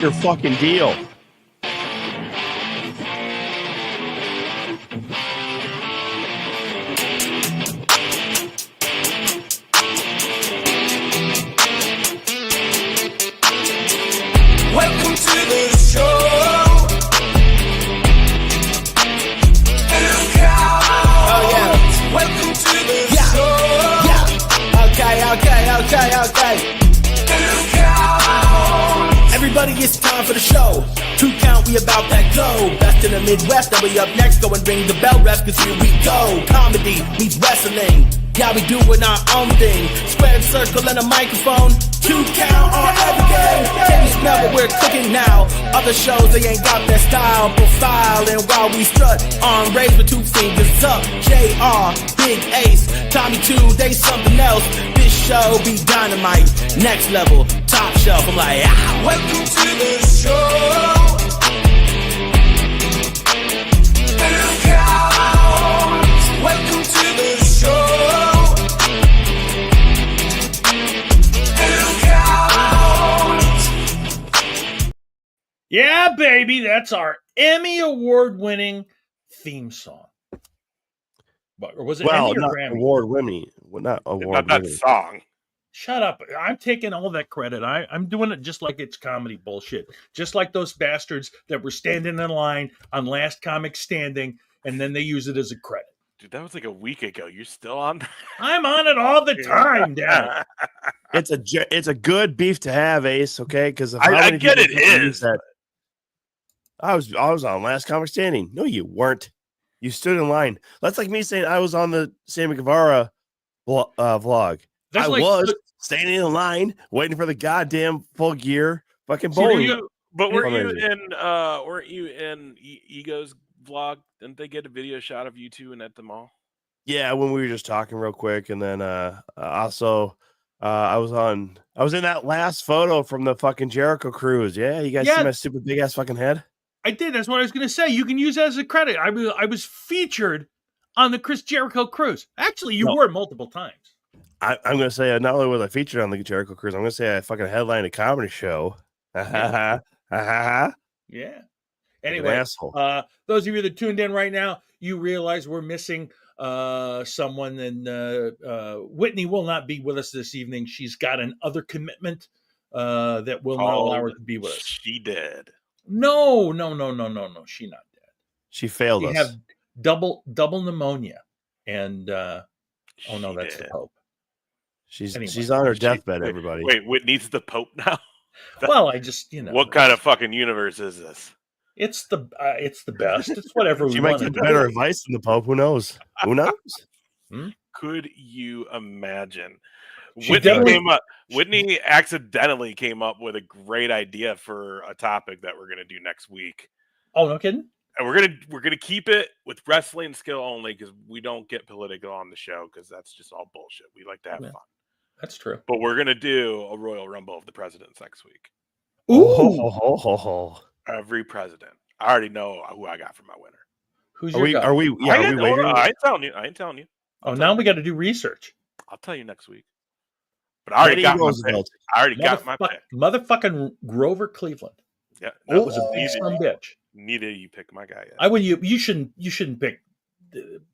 your fucking deal. Welcome to the show. Oh yeah. Welcome to the show. Yeah. Okay. Everybody, it's time for the show. 2 count, we about that go. Best in the Midwest, and we up next. Go and ring the bell, ref, cause here we go. Comedy meets wrestling. Yeah, we doing our own thing. Square circle and a microphone. 2 count on everything. Can you smell what we're cooking now? Other shows, they ain't got that style profile. And while we strut, arm raised with 2 fingers up. JR, Big Ace, Tommy 2, they something else. This show be dynamite. Next level, top shelf. I'm like, ah. Welcome to the show. Welcome to the show. Yeah, baby, that's our Emmy award-winning theme song. Or was it Emmy or not Grammy? award-winning. Well, not Not award-winning. that song. Shut up. I'm taking all that credit. I'm doing it just like it's comedy bullshit. Just like those bastards that were standing in line on Last Comic Standing, and then they use it as a credit. Dude, that was like a week ago. You're still on? I'm on it all the time, damn it. It's a good beef to have, Ace. Okay, because I get it is. I was on Last Comic Standing. No, you weren't. You stood in line. That's like me saying I was on the Sammy Guevara vlog. That's I like- was standing in line waiting for the goddamn full gear fucking See, there bowling. you go. But weren't Amazing. you in Ego's vlog? Didn't they get a video shot of you two and at the mall? Yeah, when we were just talking real quick, and then also I was in that last photo from the fucking Jericho cruise. Yeah, you guys see my stupid big ass fucking head? I did. That's what I was going to say. You can use that as a credit. I was featured on the Chris Jericho cruise. Actually, you were multiple times. I'm going to say not only was I featured on the Jericho cruise, I'm going to say I fucking headlined a comedy show. Yeah. Anyway, asshole. those of you that tuned in right now, you realize we're missing someone, and Whitney will not be with us this evening. She's got an other commitment that will not allow her to be with us. She did. No. She not dead. She failed She us. have double pneumonia, and that's the Pope. She's on her deathbed. Everybody. Wait, Whitney's the Pope now? Well, I just What kind of fucking universe is this? It's the best. It's whatever we She might want to get do. better advice than the Pope. Who knows? Who knows? Could you imagine? She Whitney accidentally came up with a great idea for a topic that we're gonna do next week. Oh, no kidding. And we're gonna keep it with wrestling skill only, because we don't get political on the show, because that's just all bullshit. We like to have fun. That's true. But we're gonna do a Royal Rumble of the presidents next week. Ooh. Every president. I already know who I got for my winner. Who's Are your we? guy? Are we? Yeah, are we waiting? I ain't telling you. Oh, now we got to do research. I'll tell you next week. But I already got my pick. Motherfucking Grover Cleveland. Yeah, That was a big son of a bitch. Neither of you pick my guy yet. I would. You shouldn't pick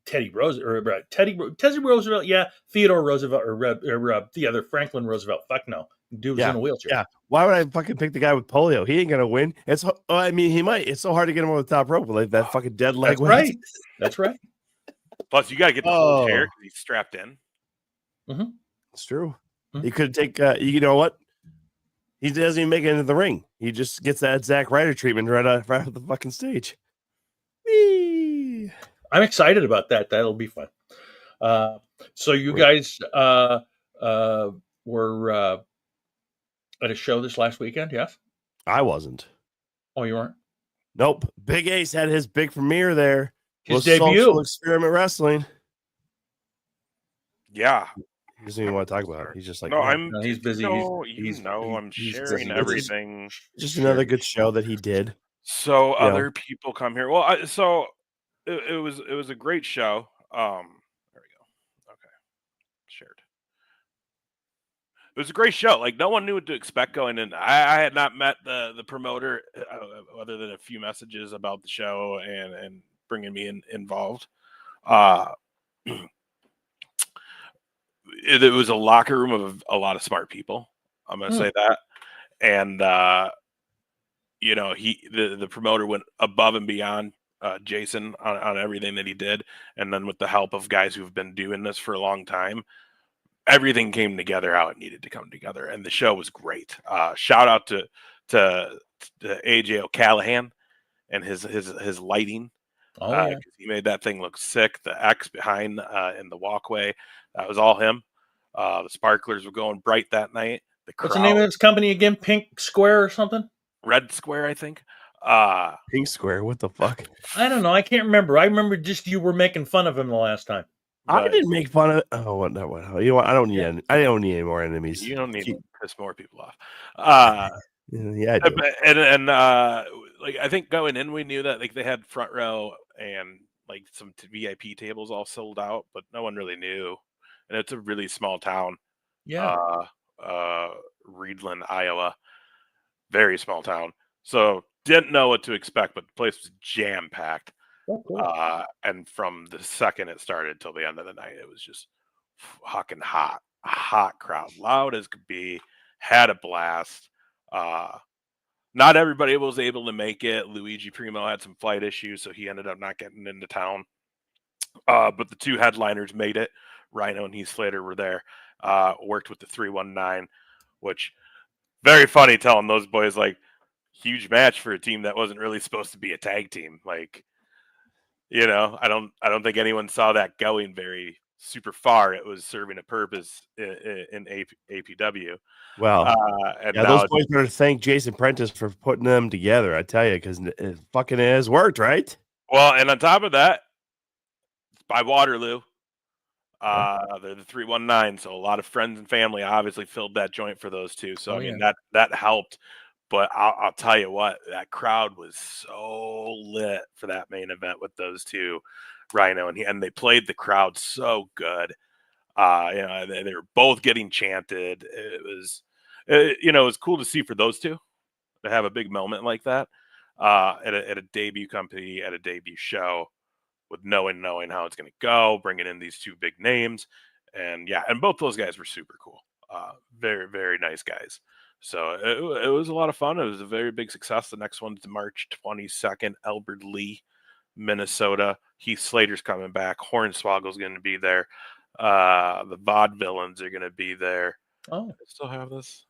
Teddy Roosevelt or Teddy Roosevelt. Yeah, Theodore Roosevelt or the other Franklin Roosevelt. Fuck no, dude was in a wheelchair. Yeah, why would I fucking pick the guy with polio? He ain't gonna win. He might. It's so hard to get him over the top rope with like that fucking dead leg. That's right. Plus, you got to get the whole chair because he's strapped in. Mm-hmm. It's true. Mm-hmm. He could take. You know what? He doesn't even make it into the ring. He just gets that Zack Ryder treatment right off the fucking stage. Whee! I'm excited about that. That'll be fun. So you guys were at a show this last weekend, yes? I wasn't. Oh, you weren't? Nope. Big Ace had his big premiere there. His debut. Social Experiment Wrestling. Yeah. He doesn't even want to talk about it. He's just like, no, he's busy. I'm sharing everything. Just another good show that he did. So other people come here. Well, it was a great show. There we go. Okay, shared. It was a great show. Like, no one knew what to expect going in. I had not met the promoter other than a few messages about the show and bringing me involved. It was a locker room of a lot of smart people. I'm going to say that. And, the promoter went above and beyond Jason on everything that he did. And then with the help of guys who've been doing this for a long time, everything came together how it needed to come together. And the show was great. Shout out to AJ O'Callahan and his lighting. He made that thing look sick. The X behind in the walkway, that was all him. The sparklers were going bright that night. What's the name of this company again? Pink Square or something? Red Square, I think. Pink Square, what the fuck? I don't know. I can't remember. I remember just you were making fun of him the last time. I didn't make fun of it. Oh, what? You know what? I don't need any more enemies. You don't need to piss more people off. Yeah, I do. And like, I think going in, we knew that like they had front row and like some VIP tables all sold out, but no one really knew. And it's a really small town. Yeah. Reedland, Iowa. Very small town. So didn't know what to expect, but the place was jam packed. Oh, cool. And from the second it started till the end of the night, it was just fucking hot. A hot crowd, loud as could be, had a blast. Not everybody was able to make it. Luigi Primo had some flight issues, so he ended up not getting into town. But the two headliners made it. Rhino and Heath Slater were there. Worked with the 319, which very funny telling those boys, like, huge match for a team that wasn't really supposed to be a tag team. Like, I don't think anyone saw that going very super far. It was serving a purpose in APW. Well, those boys better thank Jason Prentice for putting them together. I tell you, because it fucking has worked, right? Well, and on top of that, it's by Waterloo. They're the 319, so a lot of friends and family obviously filled that joint for those two. So that helped. But I'll tell you what, that crowd was so lit for that main event with those two, Rhino and they played the crowd so good. They were both getting chanted. It was, it was cool to see for those two to have a big moment like that at a debut company, at a debut show, with knowing how it's going to go, bringing in these two big names, and both those guys were super cool. Very, very nice guys. So it was a lot of fun. It was a very big success. The next one's March 22nd, Albert Lee, Minnesota. Heath Slater's coming back. Hornswoggle's going to be there. The Vaudevillains are going to be there. Oh, I still have this.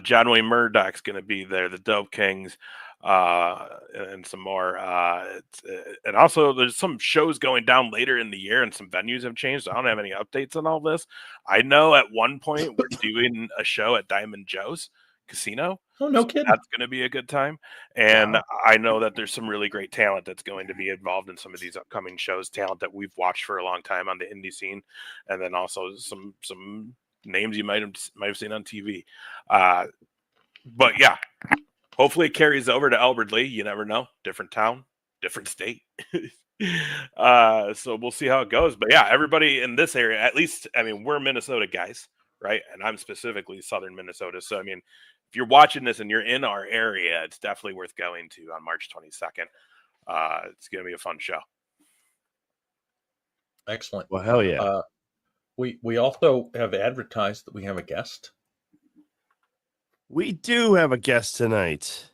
John Wayne Murdoch's going to be there. The Dope Kings, and some more. And also, there's some shows going down later in the year, and some venues have changed. So I don't have any updates on all this. I know at one point we're doing a show at Diamond Joe's Casino. Oh, no kidding. That's going to be a good time. And I know that there's some really great talent that's going to be involved in some of these upcoming shows. Talent that we've watched for a long time on the indie scene, and then also some names you might have seen on TV. But yeah, hopefully it carries over to Albert Lee. You never know. Different town, different state. So we'll see how it goes. But yeah, everybody in this area, at least, I mean, we're Minnesota guys, right? And I'm specifically Southern Minnesota. So, I mean, if you're watching this and you're in our area, it's definitely worth going to on March 22nd. It's going to be a fun show. Excellent. Well, hell yeah. We also have advertised that we have a guest. We do have a guest tonight.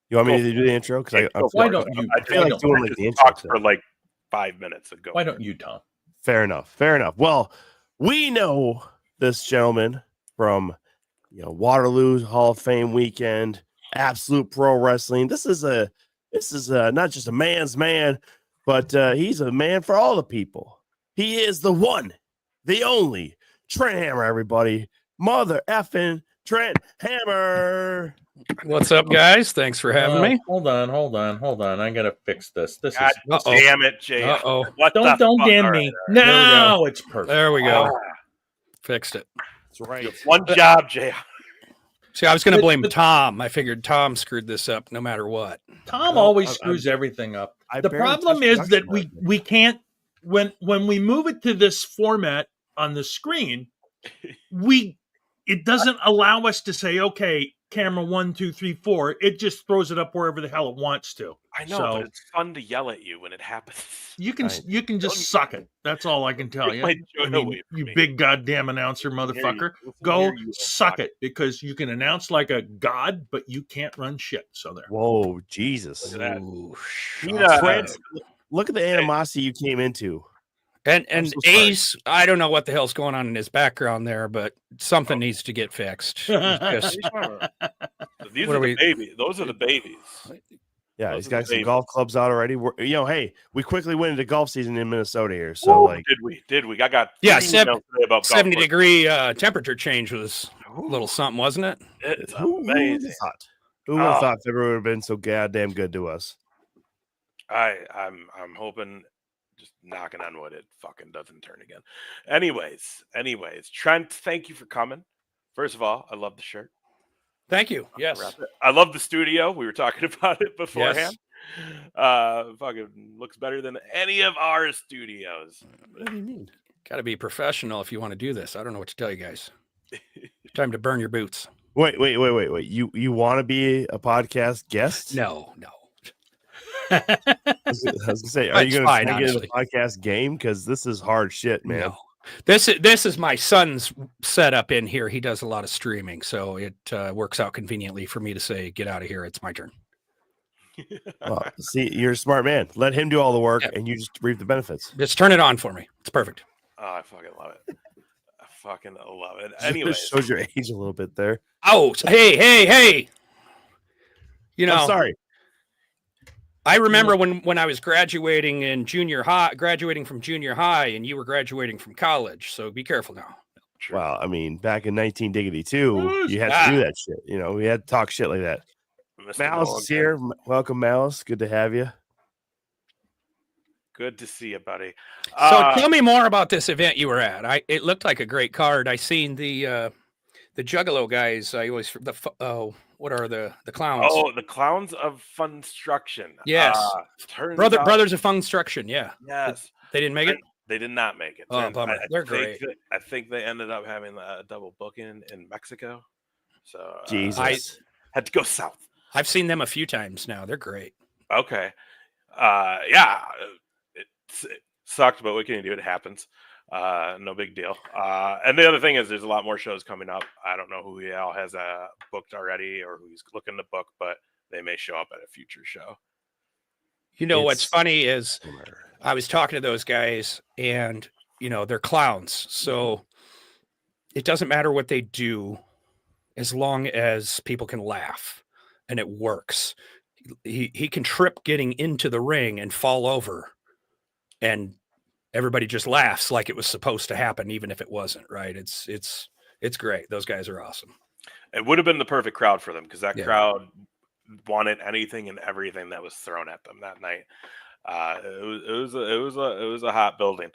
You want me to do the intro? Because why don't you? I feel like doing like the intro for like 5 minutes ago. Why don't you, Tom? Fair enough. Well, we know this gentleman from Waterloo's Hall of Fame weekend, Absolute Pro Wrestling. This is not just a man's man, but he's a man for all the people. He is the one, the only Trent Hammer, everybody. Mother effing Trent Hammer. What's up, guys? Thanks for having me. Hold on. I gotta fix this. Damn it, Jay. What? Don't damn me. No, it's perfect. There we go. Fixed it. That's right. One job, Jay. See, I was going to blame Tom. I figured Tom screwed this up no matter what. Tom always screws everything up. The problem is that we can't when we move it to this format on the screen. it doesn't allow us to say, okay, camera 1, 2, 3, 4. It just throws it up wherever the hell it wants to. I know, but it's fun to yell at you when it happens. You can just suck it. That's all I can tell you. I mean, you big goddamn announcer motherfucker. Go suck it, because you can announce like a god, but you can't run shit. So there. Whoa, Jesus. Look at Trent, look at the animosity you came into. And Ace, I don't know what the hell's going on in his background there, but something needs to get fixed. These are the babies. Those are the babies. Yeah, he's got some golf clubs out already. Hey, we quickly went into golf season in Minnesota here. So, did we? I got 70-degree temperature change was a little something, wasn't it? It's amazing. Who would have thought February would have been so goddamn good to us? I'm hoping, just knocking on wood, it fucking doesn't turn again. Anyways, Trent, thank you for coming. First of all, I love the shirt. Thank you. Yes. I love the studio. We were talking about it beforehand. Yes. Fucking looks better than any of our studios. What do you mean? Got to be professional if you want to do this. I don't know what to tell you guys. Time to burn your boots. Wait. You want to be a podcast guest? No. I was gonna say, are you going to get in the podcast game? Because this is hard shit, man. No. This is my son's setup in here. He does a lot of streaming, so it works out conveniently for me to say, "Get out of here. It's my turn." Well, see, you're a smart man. Let him do all the work, and you just reap the benefits. Just turn it on for me. It's perfect. Oh, I fucking love it. Anyway, shows your age a little bit there. Oh, hey! I'm sorry. I remember when I was graduating from junior high, and you were graduating from college. So be careful now. Well, I mean, back in 1982, you had to do that shit. We had to talk shit like that. Malice is here. Welcome, Malice. Good to have you. Good to see you, buddy. So tell me more about this event you were at. It looked like a great card. I seen the Juggalo guys. What are the clowns? Oh, the Clowns of Funstruction. Yes. Brothers of Funstruction. Yeah. Yes. They didn't make it? They did not make it. Oh, bummer. They're great. I think they ended up having a double booking in Mexico. So Jesus. I had to go south. I've seen them a few times now. They're great. Okay. Yeah. It sucked, but what can you do? It happens. No big deal. And the other thing is there's a lot more shows coming up. I don't know who he all has booked already or who he's looking to book, but they may show up at a future show. What's funny is I was talking to those guys and, they're clowns. So it doesn't matter what they do as long as people can laugh and it works. He can trip getting into the ring and fall over and everybody just laughs like it was supposed to happen, even if it wasn't, right? It's great. Those guys are awesome. It would have been the perfect crowd for them because that crowd wanted anything and everything that was thrown at them that night. It was a hot building.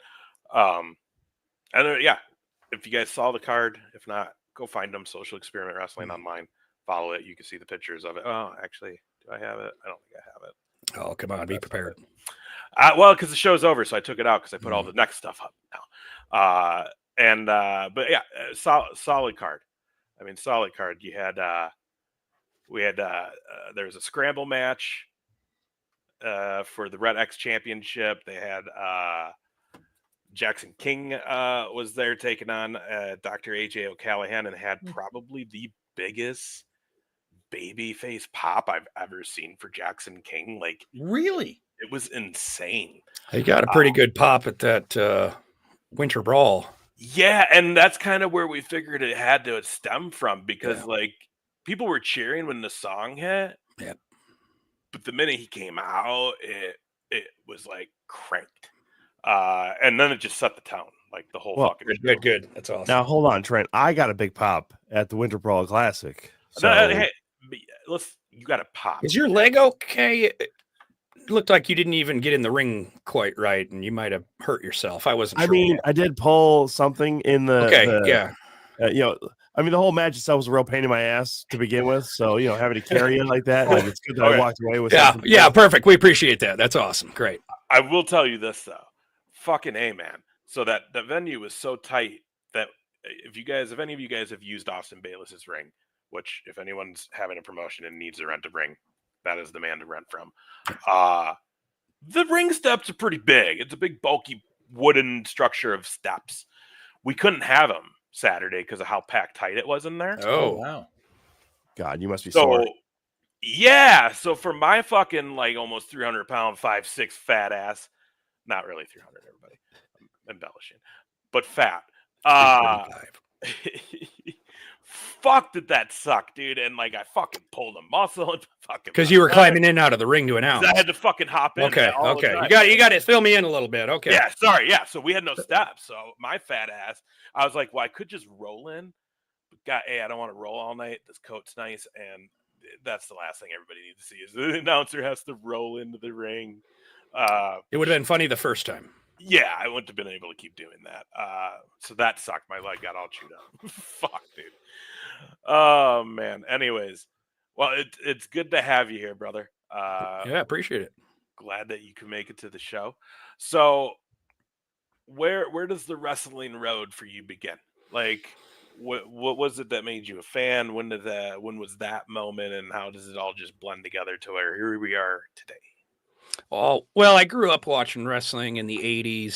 If you guys saw the card, if not, go find them. Social Experiment Wrestling online. Follow it. You can see the pictures of it. Oh, actually, do I have it? I don't think I have it. Oh, come on, be prepared. Because the show's over, so I took it out because I put all the next stuff up now. Solid card. I mean, solid card. You had there was a scramble match for the Red X Championship. They had Jackson King was there taking on Dr. AJ O'Callahan and had probably the biggest babyface pop I've ever seen for Jackson King. Like, really? It was insane. He got a pretty good pop at that Winter Brawl. Yeah, and that's kind of where we figured it had to stem from because, people were cheering when the song hit. Yeah. But the minute he came out, it was like cranked. And then it just set the tone, like the whole fucking show. Good. That's awesome. Now, hold on, Trent. I got a big pop at the Winter Brawl Classic. So... hey, you got a pop. Is your leg okay? It looked like you didn't even get in the ring quite right, and you might have hurt yourself. I wasn't sure. I mean, I did pull something in the... yeah. The whole match itself was a real pain in my ass to begin with. So, having to carry it like that, it's good that I walked away with something. Yeah, perfect. We appreciate that. That's awesome. Great. I will tell you this, though. Fucking A, man. So that the venue was so tight that if any of you guys have used Austin Bayless's ring, which if anyone's having a promotion and needs to rent a ring, that is the man to rent from. The ring steps are pretty big. It's a big, bulky wooden structure of steps. We couldn't have them Saturday because of how packed tight it was in there. Oh, wow. God, you must be sore. Yeah. So for my fucking like almost 300-pound, 5'6" fat ass, not really 300, everybody, I'm embellishing, but fat. Fuck, did that suck, dude? And like I fucking pulled a muscle and fucking because you were climbing in and out of the ring to announce. I had to fucking hop in. Okay. You got to fill me in a little bit. Okay. Yeah, sorry. Yeah, so we had no steps. So my fat ass, I was like, well, I could just roll in. But God, hey, I don't want to roll all night. This coat's nice, and that's the last thing everybody needs to see is the announcer has to roll into the ring. It would have been funny the first time. Yeah, I wouldn't have been able to keep doing that. So that sucked. My leg got all chewed up. Fuck, dude. Oh man. Anyways, well, it's good to have you here, brother. Yeah, appreciate it. Glad that you can make it to the show. So, where does the wrestling road for you begin? Like, what was it that made you a fan? When was that moment, and how does it all just blend together to where here we are today? Oh, well, I grew up watching wrestling in the 80s,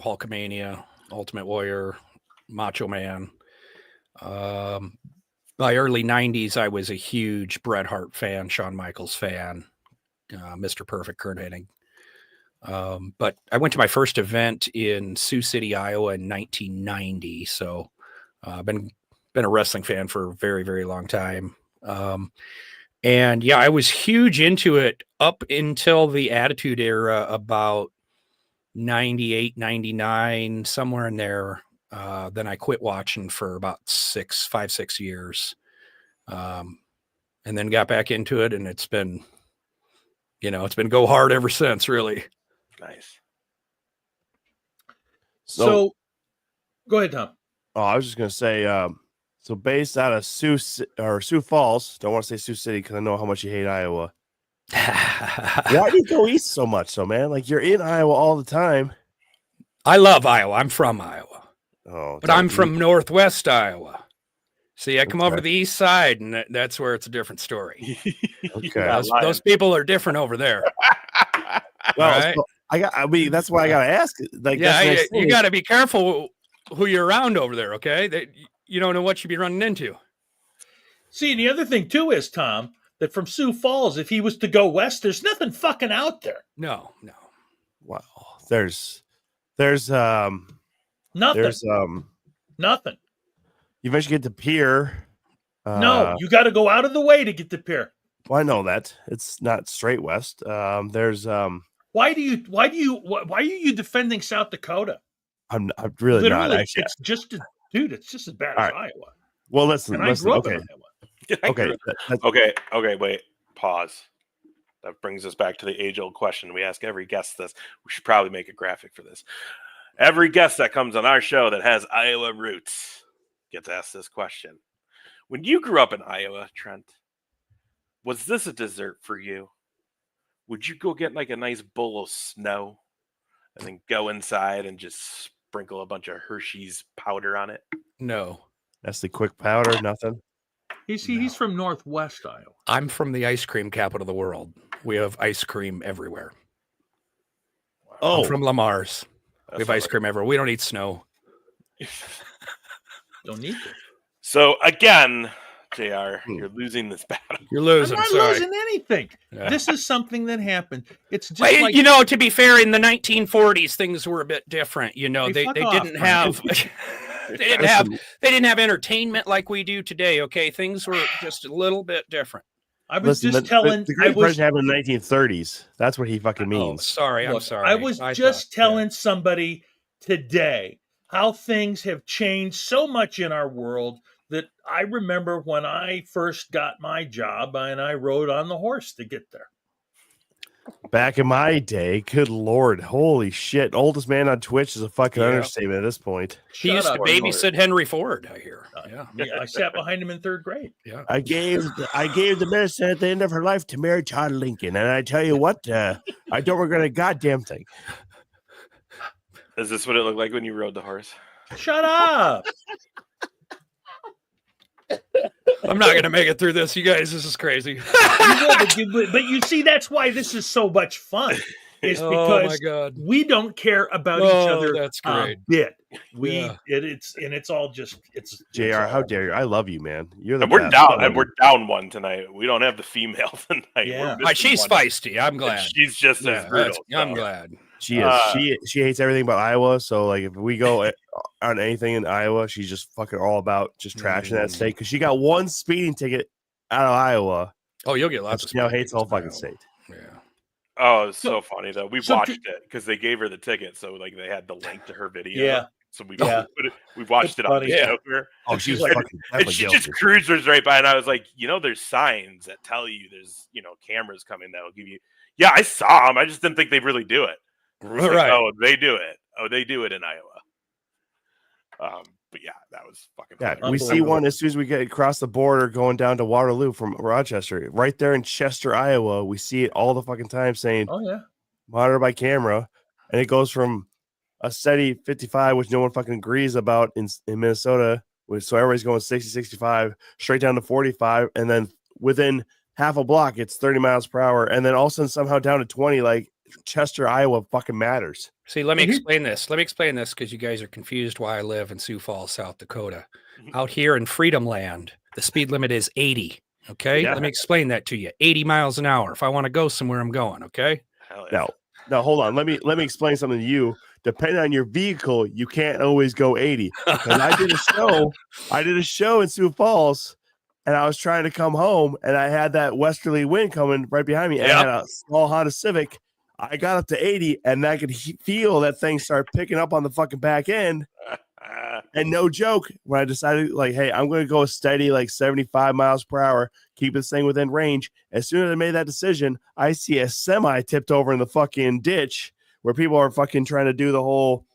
Hulkamania, Ultimate Warrior, Macho Man. By early 90s, I was a huge Bret Hart fan, Shawn Michaels fan, Mr. Perfect, Kurt Hennig. But I went to my first event in Sioux City, Iowa in 1990. So I've been a wrestling fan for a very, very long time. And yeah, I was huge into it up until the Attitude Era, about 98, 99, somewhere in there. Then I quit watching for about 5-6 years. And then got back into it, and it's been go hard ever since, really. Nice. So go ahead, Tom. Oh, I was just going to say, so based out of Sioux Falls, don't want to say Sioux City because I know how much you hate Iowa. Why do you go east so much, so man? Like you're in Iowa all the time. I love Iowa. I'm from Iowa. Oh, but I'm from Northwest Iowa. See, I come over to the east side, and that's where it's a different story. Okay, those people are different over there. Well, right? So that's why I gotta ask. Like, yeah, you got to be careful who you're around over there. Okay, you don't know what you'd be running into. See, the other thing too is, Tom, that from Sioux Falls, if he was to go west, there's nothing fucking out there. No. Well, there's nothing. There's nothing. You eventually get to Pier. No, you got to go out of the way to get to Pier. Well, I know that it's not straight west. There's Why are you defending South Dakota? I'm really literally not. Actually, it's just as bad as Iowa. Well, listen. Okay. Okay. Wait. Pause. That brings us back to the age-old question. We ask every guest this. We should probably make a graphic for this. Every guest that comes on our show that has Iowa roots gets asked this question. When you grew up in Iowa, Trent, was this a dessert for you? Would you go get like a nice bowl of snow and then go inside and just sprinkle a bunch of Hershey's powder on it? No. That's the quick powder, nothing. He's from Northwest Iowa. I'm from the ice cream capital of the world. We have ice cream everywhere. Oh, I'm from Lamar's. We have ice cream everywhere. We don't eat snow. Don't need to. So again, JR, you're losing this battle. You're losing. I'm not losing anything. Yeah. This is something that happened. It's just to be fair, in the 1940s, things were a bit different. They didn't have they didn't have entertainment like we do today. Okay, things were just a little bit different. I was telling. The Great Depression happened in the 1930s. That's what he fucking means. Oh, sorry, I'm sorry. I was telling somebody today how things have changed so much in our world that I remember when I first got my job and I rode on the horse to get there. Back in my day, good Lord, holy shit. Oldest man on Twitch is a fucking understatement at this point. He used to babysit Henry Ford, I hear. Yeah, I sat behind him in third grade. Yeah, I gave the medicine at the end of her life to Mary Todd Lincoln, and I tell you what, I don't regret a goddamn thing. Is this what it looked like when you rode the horse? Shut up! I'm not going to make it through this, you guys. This is crazy. But you see, that's why this is so much fun. Is because we don't care about each other. That's great. A bit. It's all just JR, how dare you? I love you, man. You're the and we're best. down, and we're down one tonight. We don't have the female tonight. Yeah, she's feisty. I'm glad. And she's just as brutal. I'm glad she is. She hates everything but Iowa. So like, if we go on anything in Iowa, she's just fucking all about just trashing that state because she got one speeding ticket out of Iowa. Oh, you'll get lots of. She now hates the whole fucking state. Yeah. Oh, it's so funny though. We watched it because they gave her the ticket, so like they had the link to her video. Yeah. So we watched it on the Joker. Oh, she's like, fucking and she just cruisers right by, and I was like, there's signs that tell you there's cameras coming that'll give you. Yeah, I saw them. I just didn't think they'd really do it. Right. Like, oh, they do it. Oh, they do it in Iowa. But yeah, that was fucking. Yeah, we see one as soon as we get across the border going down to Waterloo from Rochester, right there in Chester, Iowa. We see it all the fucking time saying, "Oh yeah, monitor by camera," and it goes from a steady 55, which no one fucking agrees about in Minnesota, so everybody's going 60, 65, straight down to 45, and then within half a block, it's 30 miles per hour, and then all of a sudden somehow down to 20. Like Chester, Iowa, fucking matters. See, let me explain this. Let me explain this because you guys are confused why I live in Sioux Falls, South Dakota. Out here in Freedom Land, the speed limit is 80. Okay, let me explain that to you. 80 miles an hour. If I want to go somewhere, I'm going. Okay. Now, hold on. Let me explain something to you. Depending on your vehicle, you can't always go 80. Because I did a show in Sioux Falls, and I was trying to come home, and I had that westerly wind coming right behind me, and I had a small Honda Civic. I got up to 80, and I could feel that thing start picking up on the fucking back end. And no joke, when I decided, like, hey, I'm going to go steady, like 75 miles per hour, keep this thing within range. As soon as I made that decision, I see a semi tipped over in the fucking ditch where people are fucking trying to do the whole,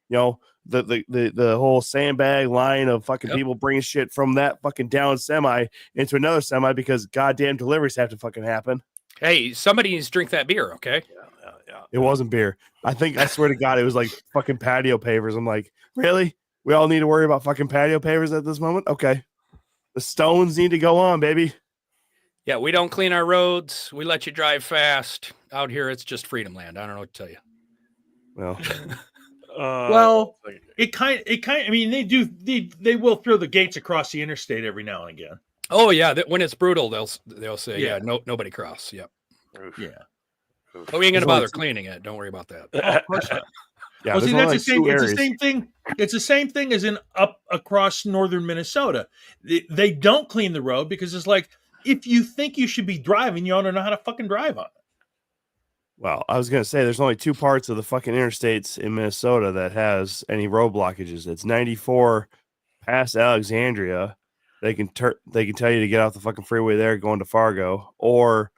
the whole sandbag line of fucking people bringing shit from that fucking down semi into another semi because goddamn deliveries have to fucking happen. Hey, somebody needs to drink that beer, okay? Yeah. It wasn't beer. I swear to God, it was like fucking patio pavers. I'm like, really? We all need to worry about fucking patio pavers at this moment? Okay. The stones need to go on, baby. Yeah, we don't clean our roads. We let you drive fast. Out here, it's just Freedom Land. I don't know what to tell you. Well, it kind. I mean, they will throw the gates across the interstate every now and again. Oh yeah, when it's brutal, they'll say nobody cross. Yep. Yeah. But we ain't gonna bother cleaning it. Don't worry about that. Oh, of course not. Yeah, well, see, that's the same. It's the same thing. It's the same thing as in up across northern Minnesota. They don't clean the road because it's like if you think you should be driving, you ought to know how to fucking drive on it. Well, I was going to say there's only two parts of the fucking interstates in Minnesota that has any road blockages. It's 94 past Alexandria. They can tell you to get off the fucking freeway there going to Fargo, or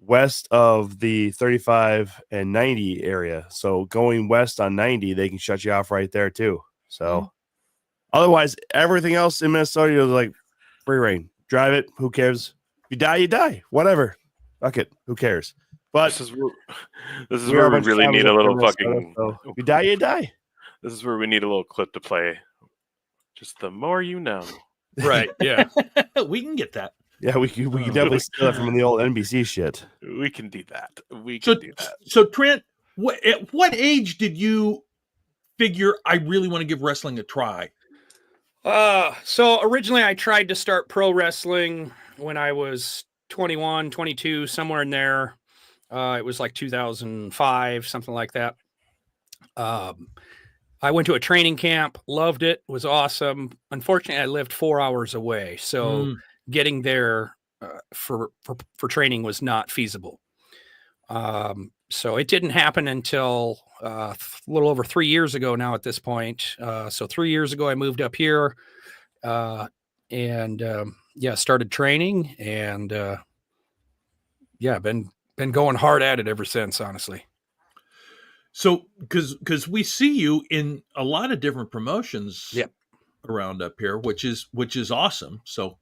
west of the 35 and 90 area. So going west on 90, they can shut you off right there too. So otherwise, everything else in Minnesota is like free reign. Drive it. Who cares? You die, you die. Whatever. Fuck it. Who cares? But this is where we really need a little fucking. So you die, you die. This is where we need a little clip to play. Just the more you know. Right. Yeah. We can get that. Yeah, we can definitely steal that from the old NBC shit. We can do that. We can do that. So Trent, at what age did you figure I really want to give wrestling a try? So originally I tried to start pro wrestling when I was 21, 22, somewhere in there. It was like 2005, something like that. I went to a training camp, loved it, was awesome. Unfortunately, I lived 4 hours away, so getting there for training was not feasible. So it didn't happen until a little over 3 years ago now at this point. So 3 years ago, I moved up here and started training and been going hard at it ever since, honestly. So, because we see you in a lot of different promotions around up here, which is awesome. So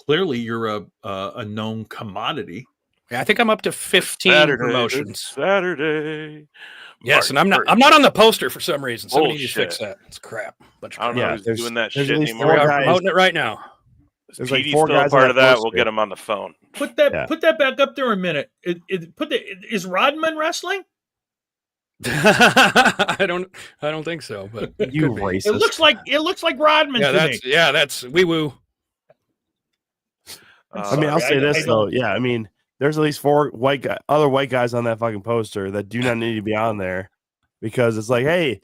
clearly you're a known commodity. Yeah, I think I'm up to 15 promotions. Saturday. Yes, and I'm not on the poster for some reason. Somebody needs to fix that. It's crap. I don't know who's doing that shit We anymore. are promoting it right now. There's PD's like 4 still guys a part on of that. poster. We'll get him on the phone. Put that back up there a minute. Is Rodman wrestling? I don't think so, but You racist. It looks like Rodman to me. That's wee woo. I mean, I'll say this though. Yeah, I mean, there's at least 4 other white guys on that fucking poster that do not need to be on there because it's like, hey,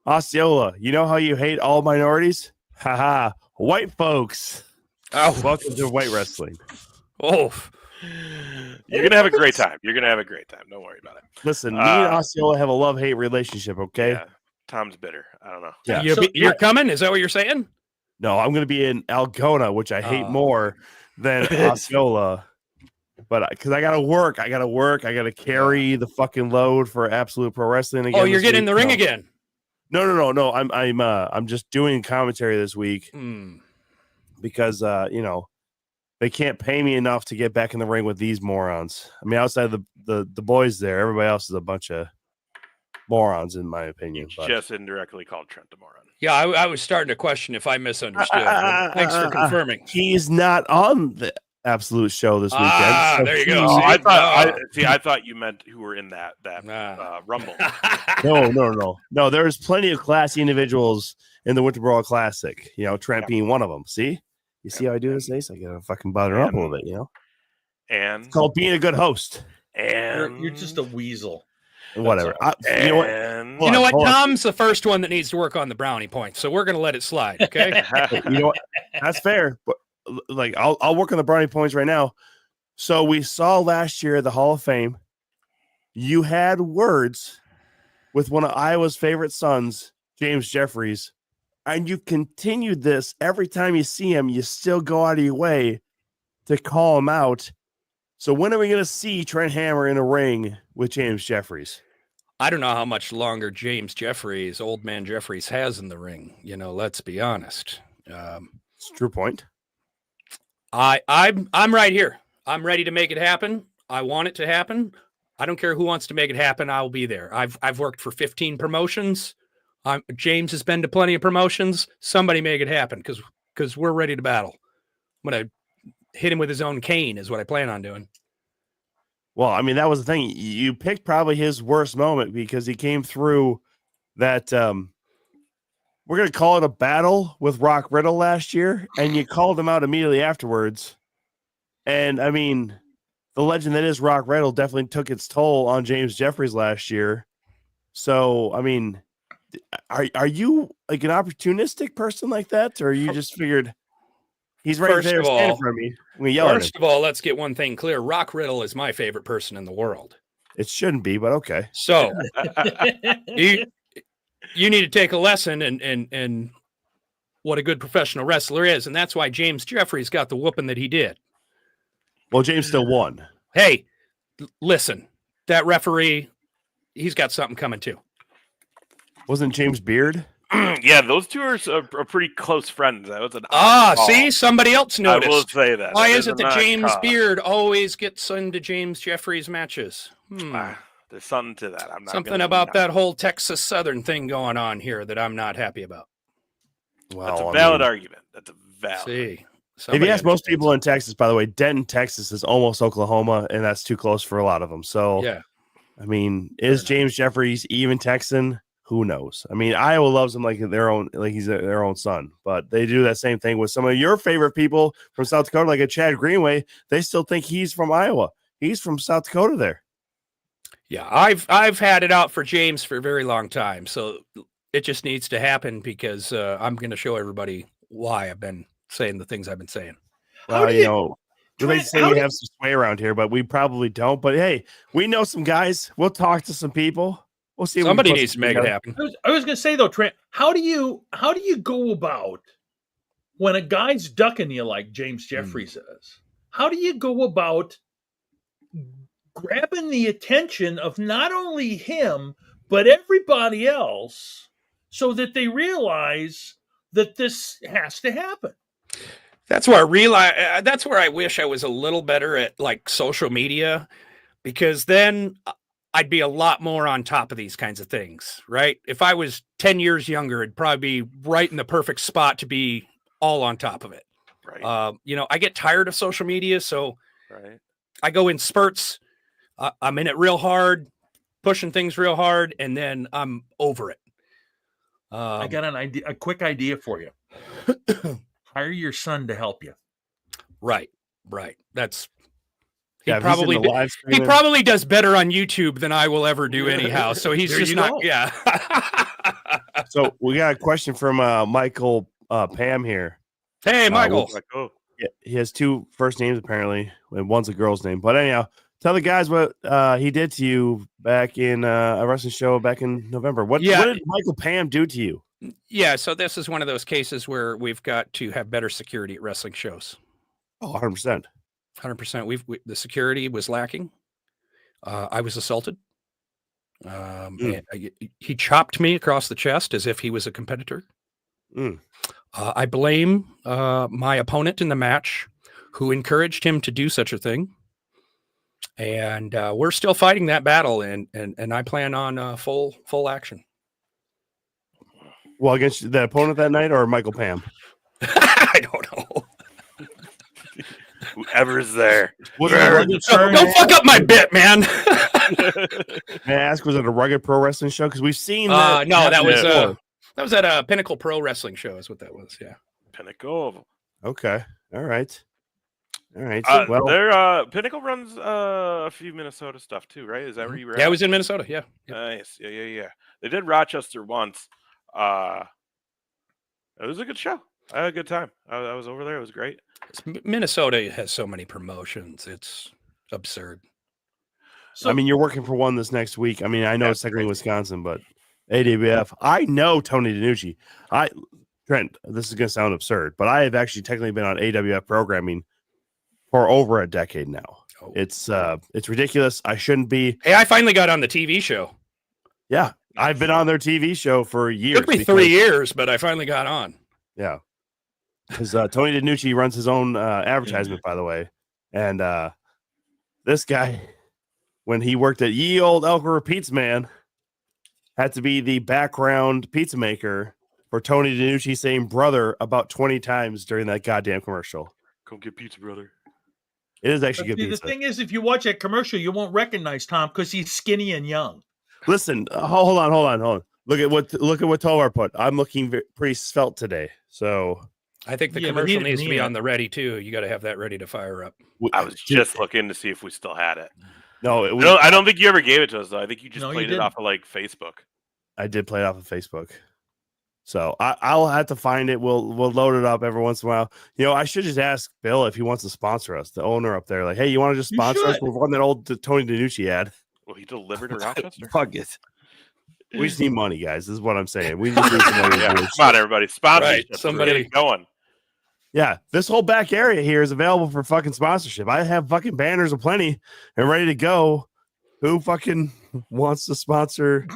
Osceola, you know how you hate all minorities? Haha, white folks. Oh, Welcome to white wrestling. Oh, you're gonna have a great time. Don't worry about it. Listen, me and Osceola have a love-hate relationship. Okay. Yeah, Tom's bitter. I don't know. Yeah. You're coming? Is that what you're saying? No, I'm going to be in Algona, which I hate more than Osceola. But because I got to work, I got to carry the fucking load for Absolute Pro Wrestling again. Oh, you're getting in the ring again? No. I'm just doing commentary this week because they can't pay me enough to get back in the ring with these morons. I mean, outside the boys there, everybody else is a bunch of morons, in my opinion. But just indirectly called Trent a moron. Yeah, I was starting to question if I misunderstood. Thanks for confirming. He's not on the Absolute show this weekend. So there you go. I thought you meant who were in that Rumble. No. There's plenty of classy individuals in the Winter Brawl Classic. Trent being one of them. See, you see how I do this, Ace? I gotta fucking bother up a little bit. And it's called being a good host. And you're just a weasel. Whatever. You know what? Tom's the first one that needs to work on the brownie points, so we're going to let it slide. Okay. You know what? That's fair. But like, I'll work on the brownie points right now. So we saw last year at the Hall of Fame, you had words with one of Iowa's favorite sons, James Jeffries, and you continued this every time you see him. You still go out of your way to call him out. So when are we going to see Trent Hammer in a ring with James Jeffries? I don't know how much longer James Jeffries, old man Jeffries, has in the ring. Let's be honest. It's a true point. I'm right here. I'm ready to make it happen. I want it to happen. I don't care who wants to make it happen. I'll be there. I've worked for 15 promotions. James has been to plenty of promotions. Somebody make it happen because we're ready to battle. I'm going to hit him with his own cane is what I plan on doing. Well, I mean, that was the thing. You picked probably his worst moment because he came through that we're going to call it a battle with Rock Riddle last year, and you called him out immediately afterwards. And, I mean, the legend that is Rock Riddle definitely took its toll on James Jeffries last year. So, I mean, are you like an opportunistic person like that, or you just figured he's right there standing for me? First of all, let's get one thing clear. Rock Riddle is my favorite person in the world. It shouldn't be, but okay. So you need to take a lesson in what a good professional wrestler is, and that's why James Jeffries got the whooping that he did. Well, James still won. Hey, listen, that referee, he's got something coming too. Wasn't James Beard? Yeah, those two are pretty close friends. That was an see, somebody else noticed. I will say that. Why is it that James Beard always gets into James Jeffries matches? There's something to that. I'm not something about that whole Texas Southern thing going on here that I'm not happy about. Well, that's a valid argument. That's a valid. See, if you ask most people in Texas, by the way, Denton, Texas is almost Oklahoma, and that's too close for a lot of them. So, yeah, I mean, is James Jeffries even Texan? Who knows? I mean, Iowa loves him like their own, like he's their own son. But they do that same thing with some of your favorite people from South Dakota, like a Chad Greenway. They still think he's from Iowa. He's from South Dakota there. Yeah, I've had it out for James for a very long time. So it just needs to happen because I'm going to show everybody why I've been saying the things I've been saying. Well, we like to say we have some sway around here, but we probably don't. But hey, we know some guys. We'll talk to some people. We'll see. Somebody needs to make it happen. I was going to say though, Trent, how do you go about when a guy's ducking you like James Jeffries is? How do you go about grabbing the attention of not only him but everybody else so that they realize that this has to happen? That's where I wish I was a little better at like social media, because then I'd be a lot more on top of these kinds of things, right? If I was 10 years younger, it'd probably be right in the perfect spot to be all on top of it. Right. I get tired of social media, so Right. I go in spurts. I'm in it real hard, pushing things real hard, and then I'm over it. I got a quick idea for you. Hire your son to help you. Right. That's he Yeah, if he's in probably the live he streaming- probably does better on YouTube than I will ever do anyhow. So he's There just you not. go. Yeah. So we got a question from Michael Pam here. Hey, Michael. Oh, Yeah, he has two first names apparently, and one's a girl's name. But anyhow, tell the guys what he did to you back in a wrestling show back in November. What did Michael Pam do to you? Yeah, so this is one of those cases where we've got to have better security at wrestling shows. Oh, 100%. 100%. The security was lacking. I was assaulted. And he chopped me across the chest as if he was a competitor. I blame my opponent in the match who encouraged him to do such a thing. And we're still fighting that battle, and I plan on full action. Well, against the opponent that night or Michael Pam? I don't know. Whoever's there. Don't fuck up my bit, man. May I ask, was it a rugged pro wrestling show? Because we've seen no, that was at a Pinnacle Pro Wrestling show is what that was. Yeah. Pinnacle. Okay. All right. Well, their Pinnacle runs a few Minnesota stuff too, right? Is that where you were? Yeah, I was in Minnesota. Yeah. Nice. Yeah. They did Rochester once. It was a good show. I had a good time. I was over there. It was great. Minnesota has so many promotions. It's absurd. So, I mean, you're working for one this next week. I mean, I know it's technically Wisconsin, but AWF. I know Tony DiNucci. Trent, this is going to sound absurd, but I have actually technically been on AWF programming for over a decade now. Oh. It's ridiculous. I shouldn't be. Hey, I finally got on the TV show. Yeah, I've been on their TV show for years. It took me 3 years, but I finally got on. Yeah. Because Tony DiNucci runs his own advertisement, by the way. And this guy, when he worked at Ye Old Elk River Pizza Man, had to be the background pizza maker for Tony DiNucci saying brother about 20 times during that goddamn commercial. Come get pizza, brother. It is actually good pizza. The thing is, if you watch that commercial, you won't recognize Tom because he's skinny and young. Listen, hold on. Look at what Tovar put. I'm looking pretty svelte today. So I think the commercial needs to be on the ready too. You got to have that ready to fire up. I was just looking to see if we still had it. No, I don't think you ever gave it to us though. I think you just played it off of like Facebook. I did play it off of Facebook. So I'll have to find it. We'll load it up every once in a while. You know, I should just ask Bill if he wants to sponsor us, the owner up there. Like, hey, you want to just sponsor us? We'll run that old Tony DiNucci ad. Well, he delivered to Rochester. Fuck it. We just need money, guys. This is what I'm saying. We just need some money. Come on, everybody. Sponsorship. Right. Somebody going. Yeah, this whole back area here is available for fucking sponsorship. I have fucking banners aplenty and ready to go. Who fucking wants to sponsor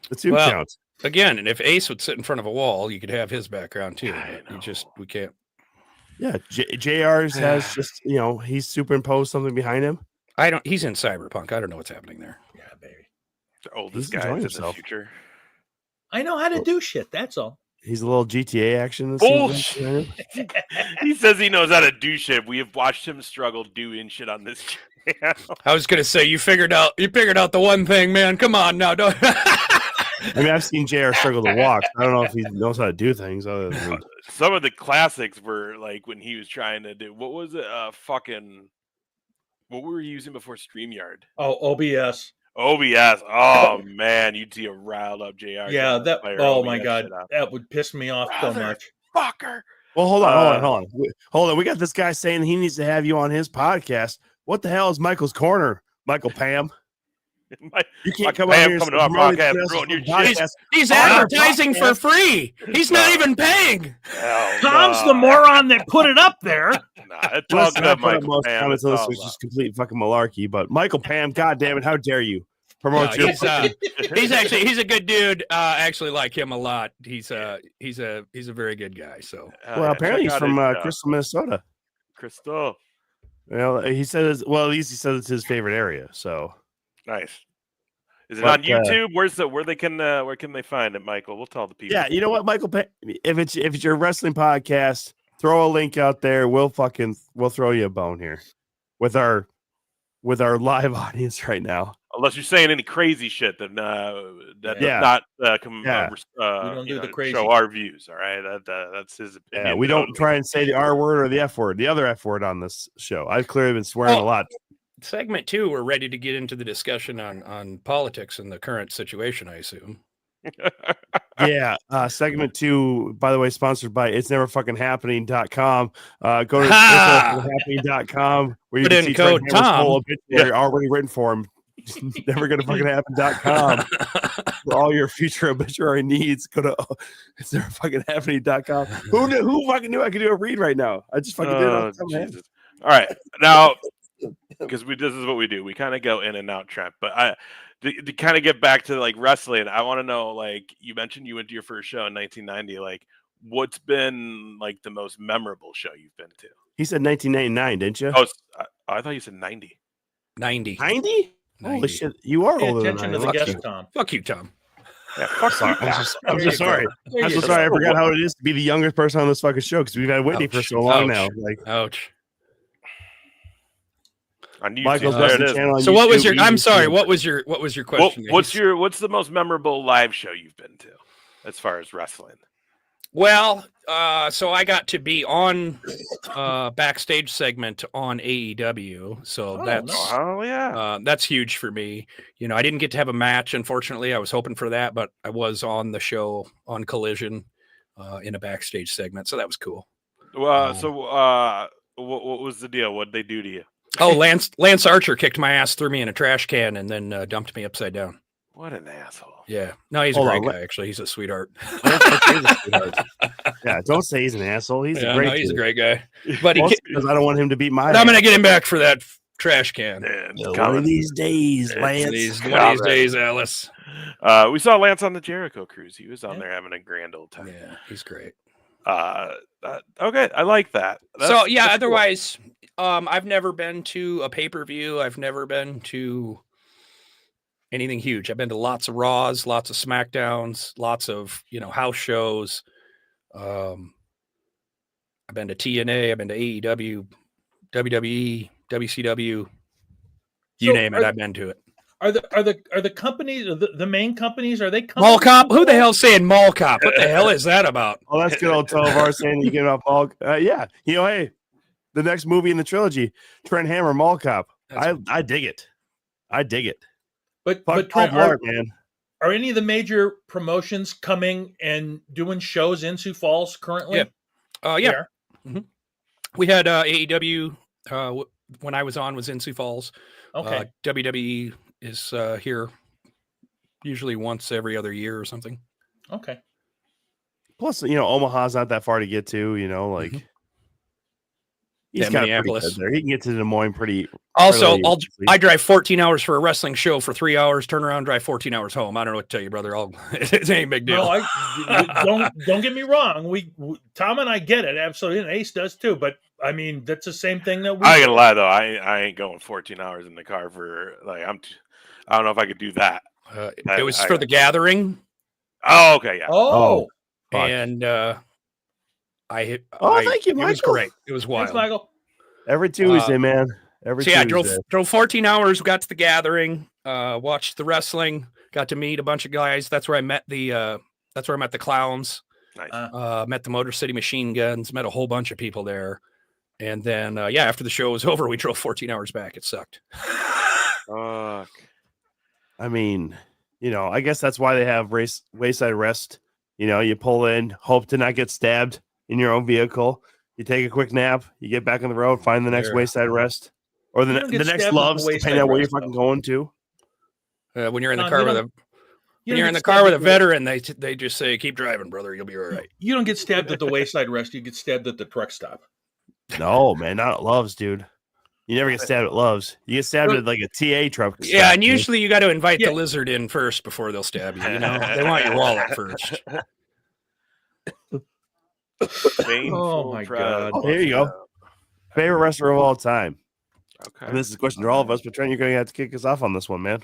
the two counts? Again, and if Ace would sit in front of a wall, you could have his background too. We can't. Yeah, JR's has just, he's superimposed something behind him. He's in Cyberpunk. I don't know what's happening there. Yeah, baby. The oldest guy in the future. I know how to do shit. That's all. He's a little GTA action. Bullshit. He says he knows how to do shit. We have watched him struggle doing shit on this channel. I was gonna say you figured out the one thing, man. Come on now, don't. I mean, I've seen JR struggle to walk. I don't know if he knows how to do things other than some of the classics were like when he was trying to do what was it? What were you using before StreamYard? Oh, OBS. OBS. Oh man, you'd see a riled up JR. Yeah, that. Oh my god, that would piss me off so much. Fucker. Well, hold on. We got this guy saying he needs to have you on his podcast. What the hell is Michael's Corner, Michael Pam? You can't come out here to our podcast. He's advertising for free. He's not even paying. Tom's the moron that put it up there. It's all good, Michael Pam. This was just complete fucking malarkey. But Michael Pam, God damn it, how dare you promote you? He's a good dude. Actually like him a lot. He's a very good guy. So apparently he's from Crystal, Minnesota. Crystal. Well, he says. Well, at least he says it's his favorite area. So. Nice. Is it on YouTube? Where can they find it, Michael? We'll tell the people. Yeah, you know what, Michael? If it's your wrestling podcast, throw a link out there. We'll throw you a bone here with our live audience right now. Unless you're saying any crazy shit, then that Yeah. does not We don't do the crazy. show our views. All right, that's his opinion. Yeah, we don't try and say the R word or the F word, the other F word on this show. I've clearly been swearing a lot. Segment 2, we're ready to get into the discussion on politics and the current situation, I assume. Yeah, segment 2, by the way, sponsored by itsneverfuckinghappening.com. Go to itsneverfuckinghappening.com where you Put can in see code Trent Hammer's Tom. whole obituary already written for him. Nevergonnafucking.com for all your future obituary needs. Go to itsneverfuckinghappening.com. Who fucking knew I could do a read right now? I just fucking did it. Jesus. All right, now because this is what we do. We kind of go in and out, Trent. But to kind of get back to like wrestling, I want to know, like, you mentioned you went to your first show in 1990. Like, what's been like the most memorable show you've been to? He said 1999, didn't you? Oh, I thought you said 90. 90. 90? Holy shit, you are Pay older than attention I to am. the guest, Tom. Fuck you, Tom. Yeah, fuck Sorry. you. I'm so sorry. I'm so sorry. I forgot how it is to be the youngest person on this fucking show because we've had Whitney for so long now. Like, ouch. On YouTube, Michael's there it Wrestling is. channel on So what was YouTube, your? I'm easy sorry. to- What was your question? What's the most memorable live show you've been to, as far as wrestling? Well, so I got to be on backstage segment on AEW, so that's huge for me. You know, I didn't get to have a match, unfortunately. I was hoping for that, but I was on the show on Collision in a backstage segment, so that was cool. What was the deal? What did they do to you? Oh, Lance Archer kicked my ass, threw me in a trash can, and then dumped me upside down. What an asshole! Yeah, no, he's a great guy. Actually, he's a sweetheart. Yeah, don't say he's an asshole. He's a great. He's a great guy. But because I don't want him to beat my. I'm gonna get him back for that trash can. One of these days, Lance. One of these days, Alice. We saw Lance on the Jericho cruise. He was on there having a grand old time. Yeah, he's great. Okay, I like that. Otherwise, I've never been to a pay-per-view. I've never been to anything huge. I've been to lots of Raws, lots of SmackDowns, lots of, house shows. I've been to TNA, I've been to AEW, WWE, WCW, you name it, I've been to it. Are the companies, the main companies, are they Mall Cop? Who the hell's saying Mall Cop? What the hell is that about? Oh, that's good old Tovar saying you get off Mall. Yeah, hey, the next movie in the trilogy, Trent Hammer, Mall Cop. I dig it. I dig it. But Trent, are any of the major promotions coming and doing shows in Sioux Falls currently? Yeah. Mm-hmm. We had AEW when I was on was in Sioux Falls. Okay. WWE is here usually once every other year or something. Okay. Plus, Omaha's not that far to get to. Mm-hmm. He's got Minneapolis. There. He can get to Des Moines pretty. Also, I drive 14 hours for a wrestling show for 3 hours. Turn around, drive 14 hours home. I don't know what to tell you, brother. It ain't a big deal. No, don't get me wrong. We Tom and I get it absolutely, and Ace does too. But I mean, that's the same thing that we. I ain't gonna lie though. I ain't going 14 hours in the car for I don't know if I could do that. It was for the gathering. Oh, okay, yeah. Oh, and thank you, Michael. It was great. It was wild. Thanks, Michael. Every Tuesday, man. Tuesday. I drove 14 hours, got to the gathering, watched the wrestling, got to meet a bunch of guys. That's where I met the clowns. Nice. Met the Motor City Machine Guns, met a whole bunch of people there. And then after the show was over, we drove 14 hours back. It sucked. Fuck. I mean, I guess that's why they have wayside rest. You pull in, hope to not get stabbed in your own vehicle. You take a quick nap, you get back on the road, find the next wayside rest, or the next loves, depending on where you're fucking going to. When you're in the car with a veteran, they just say, "Keep driving, brother. You'll be all right." You don't get stabbed at the wayside rest. You get stabbed at the truck stop. No, man, not at Loves, dude. You never get stabbed at Loves. You get stabbed at like a TA truck. Yeah, and usually you got to invite the lizard in first before they'll stab you. They want your wallet first. Oh my God! Oh, here you go. Favorite wrestler of all time. Okay. And this is a question to all of us, but Trent, you're going to have to kick us off on this one, man.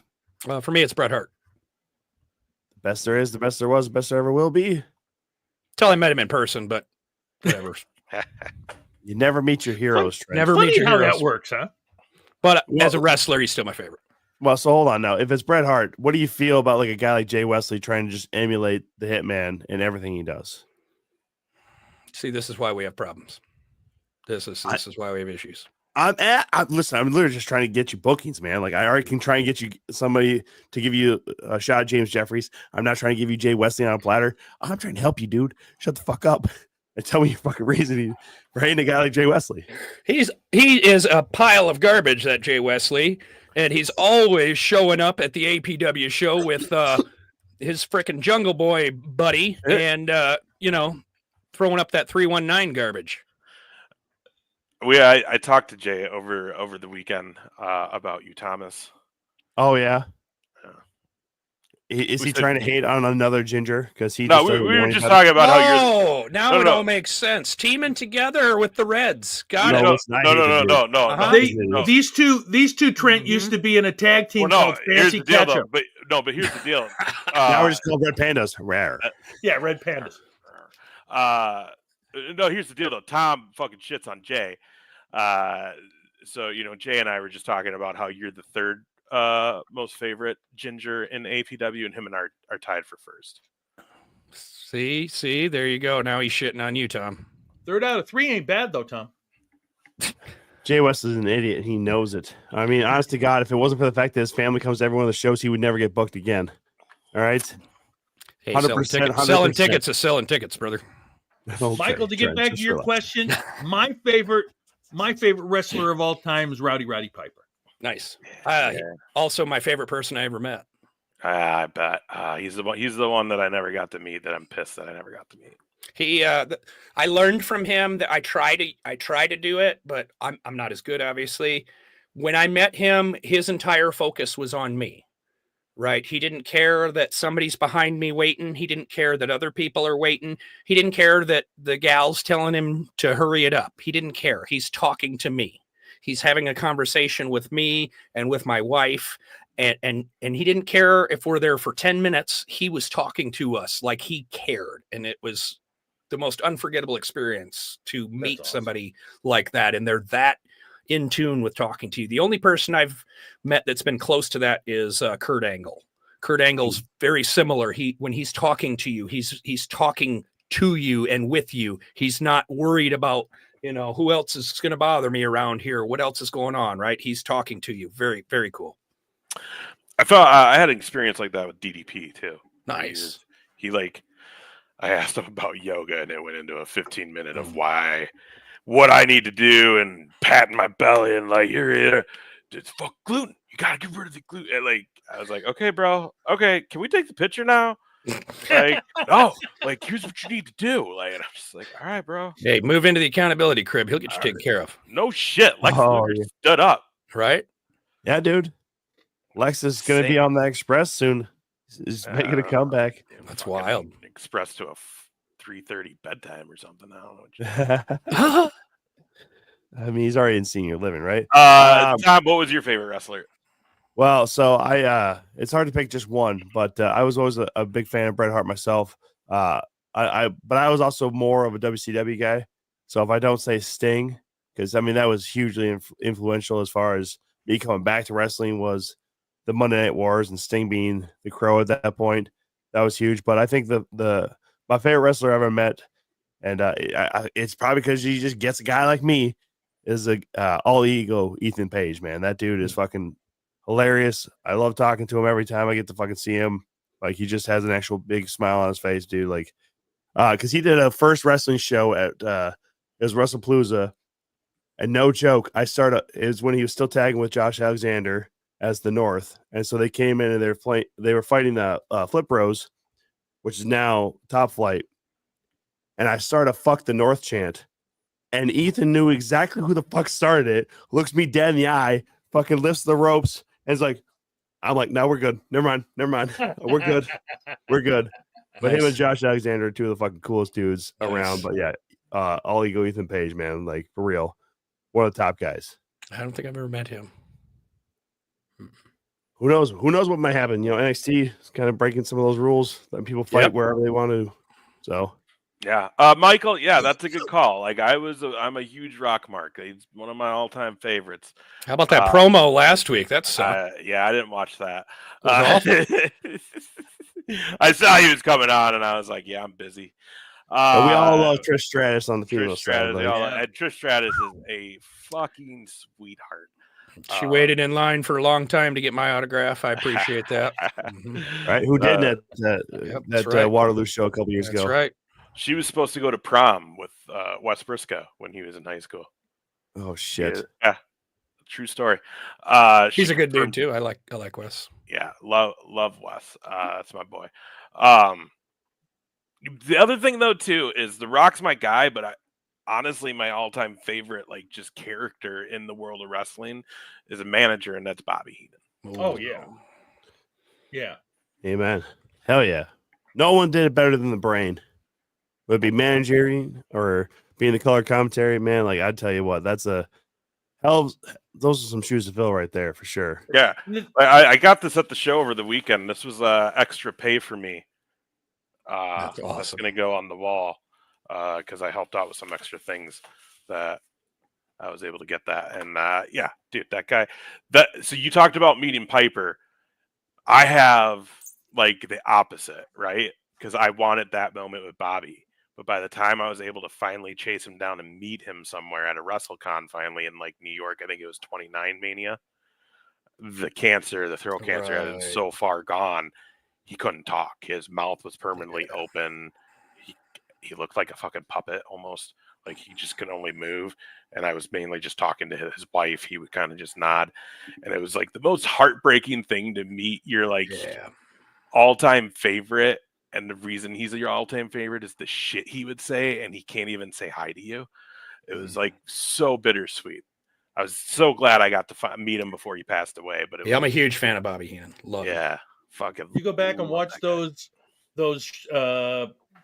For me, it's Bret Hart. The best there is, the best there was, the best there ever will be. Till I met him in person, but whatever. You never meet your heroes, Trent. Never Funny meet your how heroes. that works, huh? But as a wrestler, he's still my favorite. Well, so hold on now. If it's Bret Hart, what do you feel about like a guy like Jay Wesley trying to just emulate the Hitman in everything he does? See, this is why we have problems. This is why we have issues. Listen, I'm literally just trying to get you bookings, man. Like I already can try and get you somebody to give you a shot at James Jeffries. I'm not trying to give you Jay Wesley on a platter. I'm trying to help you, dude. Shut the fuck up and tell me your fucking reasoning for hating a guy like Jay Wesley. He is a pile of garbage, that Jay Wesley, and he's always showing up at the APW show with his freaking Jungle Boy buddy, and throwing up that 319 garbage. I talked to Jay over the weekend about you, Thomas. Oh yeah. Is he trying to hate on another ginger? Because he we were just talking about how you're. Now it all makes sense. Teaming together with the Reds. Got it. No. These two Trent used to be in a tag team called Fancy Ketchup. But here's the deal. Now we're just called Red Pandas. Rare. Yeah, Red Pandas. No, here's the deal though. Tom fucking shits on Jay. So Jay and I were just talking about how you're the third most favorite ginger in APW, and him and I are tied for first. See, there you go. Now he's shitting on you, Tom. 3rd out of 3 ain't bad though, Tom. Jay West is an idiot. He knows it. I mean, honest to God, if it wasn't for the fact that his family comes to every one of the shows, he would never get booked again. All right. Hey, 100%, selling tickets is selling tickets, brother. Okay, Michael, to get back to your question, my favorite wrestler of all time is Rowdy Piper. Nice. Also, my favorite person I ever met. I bet he's the one that I never got to meet. That I'm pissed that I never got to meet. I learned from him that I try to do it, but I'm not as good, obviously. When I met him, his entire focus was on me. Right. He didn't care that somebody's behind me waiting. He didn't care that other people are waiting. He didn't care that the gal's telling him to hurry it up. He didn't care. He's talking to me. He's having a conversation with me and with my wife. And he didn't care if we're there for 10 minutes. He was talking to us like he cared. And it was the most unforgettable experience to meet somebody like that. And they're that in tune with talking to you. The only person I've met that's been close to that is Kurt Angle. Kurt Angle's very similar. When he's talking to you, he's talking to you and with you. He's not worried about, who else is going to bother me around here? What else is going on? Right. He's talking to you. Very, very cool. I felt I had an experience like that with DDP too. Nice. I asked him about yoga, and it went into a 15-minute of what I need to do, and patting my belly, and like, you're here. It's fuck gluten. You gotta get rid of the gluten. And I was like, okay, bro. Okay, can we take the picture now? No. Here's what you need to do. And I'm just like, all right, bro. Hey, move into the accountability crib. He'll get you taken care of. No shit. Lex Luger stood up. Right? Yeah, dude. Lex is going to be on the Express soon. He's making a comeback. That's wild. Express to a 3:30 bedtime or something. I don't know. I mean, he's already in senior living, right? Tom, what was your favorite wrestler? Well, so it's hard to pick just one, but I was always a big fan of Bret Hart myself. But I was also more of a WCW guy. So if I don't say Sting, because I mean that was hugely influential as far as me coming back to wrestling, was the Monday Night Wars and Sting being the Crow at that point. That was huge. But I think my favorite wrestler I ever met, and it's probably because he just gets a guy like me, is all ego Ethan Page, man. That dude is fucking hilarious. I love talking to him every time I get to fucking see him. Like, he just has an actual big smile on his face, dude. Like, because he did a first wrestling show at it was WrestlePalooza, and no joke, it was when he was still tagging with Josh Alexander as the North, and so they came in and they were fighting the Flip Bros, which is now Top Flight, and I started a "Fuck the North" chant, and Ethan knew exactly who the fuck started it. Looks me dead in the eye, fucking lifts the ropes, and is like, I'm like, no, we're good. Never mind. We're good. We're good. But him and Josh Alexander are two of the fucking coolest dudes around. But yeah, all ego Ethan Page, man. Like, for real. One of the top guys. I don't think I've ever met him. Who knows? Who knows what might happen? NXT is kind of breaking some of those rules, letting people fight wherever they want to. So Yeah, Michael. Yeah, that's a good call. Like I'm a huge Rock Mark. He's one of my all-time favorites. How about that promo last week? That sucked. Yeah, I didn't watch that. It was I saw he was coming on, and I was like, "Yeah, I'm busy." And we all love Trish Stratus on the female Trish side. Stratus, and Trish Stratus is a fucking sweetheart. She waited in line for a long time to get my autograph. I appreciate that. Right? Who did that Waterloo show a couple years ago? That's right. She was supposed to go to prom with Wes Briscoe when he was in high school. Oh shit! Yeah, true story. He's a good dude too. I like Wes. Yeah, love Wes. That's my boy. The other thing though too is The Rock's my guy, but honestly, my all-time favorite, like just character in the world of wrestling, is a manager, and that's Bobby Heenan. Oh yeah, yeah. Amen. Hell yeah! No one did it better than the Brain. Would it be managing or being the color commentary, man? Like I'd tell you what, that's a hell. Those are some shoes to fill right there for sure. Yeah, I got this at the show over the weekend. This was extra pay for me. That's awesome. That's gonna go on the wall because I helped out with some extra things that I was able to get that. And yeah, dude, that guy. So you talked about meeting Piper. I have like the opposite, right? Because I wanted that moment with Bobby. But by the time I was able to finally chase him down and meet him somewhere at a WrestleCon finally in like New York, I think it was 29 Mania, the throat cancer had been so far gone, he couldn't talk. His mouth was permanently open. He looked like a fucking puppet almost. Like he just could only move. And I was mainly just talking to his wife. He would kind of just nod. And it was like the most heartbreaking thing to meet your like all-time favorite. And the reason he's your all-time favorite is the shit he would say, and he can't even say hi to you. It was like so bittersweet. I was so glad I got to meet him before he passed away. But I'm a huge fan of Bobby Heenan. Love him. Fucking. You go back and watch those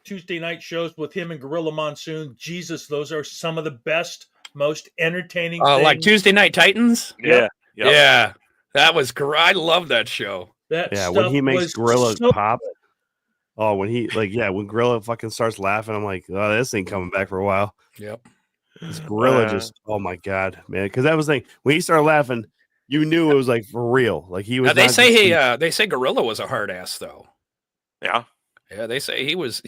Tuesday night shows with him and Gorilla Monsoon. Jesus, those are some of the best, most entertaining. Like Tuesday Night Titans. Yeah. That was great. I love that show. When he makes Gorilla pop. Oh, when Gorilla fucking starts laughing, I'm like, oh, this ain't coming back for a while. Yep. This Gorilla oh my God, man. Because that was like, when he started laughing, you knew it was like for real. Like he was. They say Gorilla was a hard ass though. Yeah. Yeah. They say he would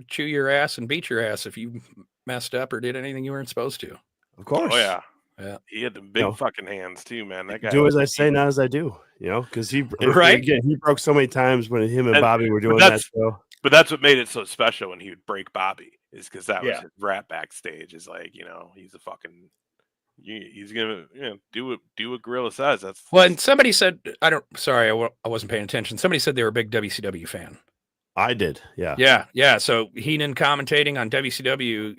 chew your ass and beat your ass if you messed up or did anything you weren't supposed to. Of course. Oh yeah. Yeah. He had the big fucking hands too, man. That guy. Do as I say, not as I do. You know, because he broke so many times when him and Bobby were doing that show. But that's what made it so special when he would break Bobby, is because that was his rap backstage. Is like, he's a fucking. He's gonna do what Gorilla says. And somebody said I wasn't paying attention. Somebody said they were a big WCW fan. I did, yeah. So Heenan commentating on WCW,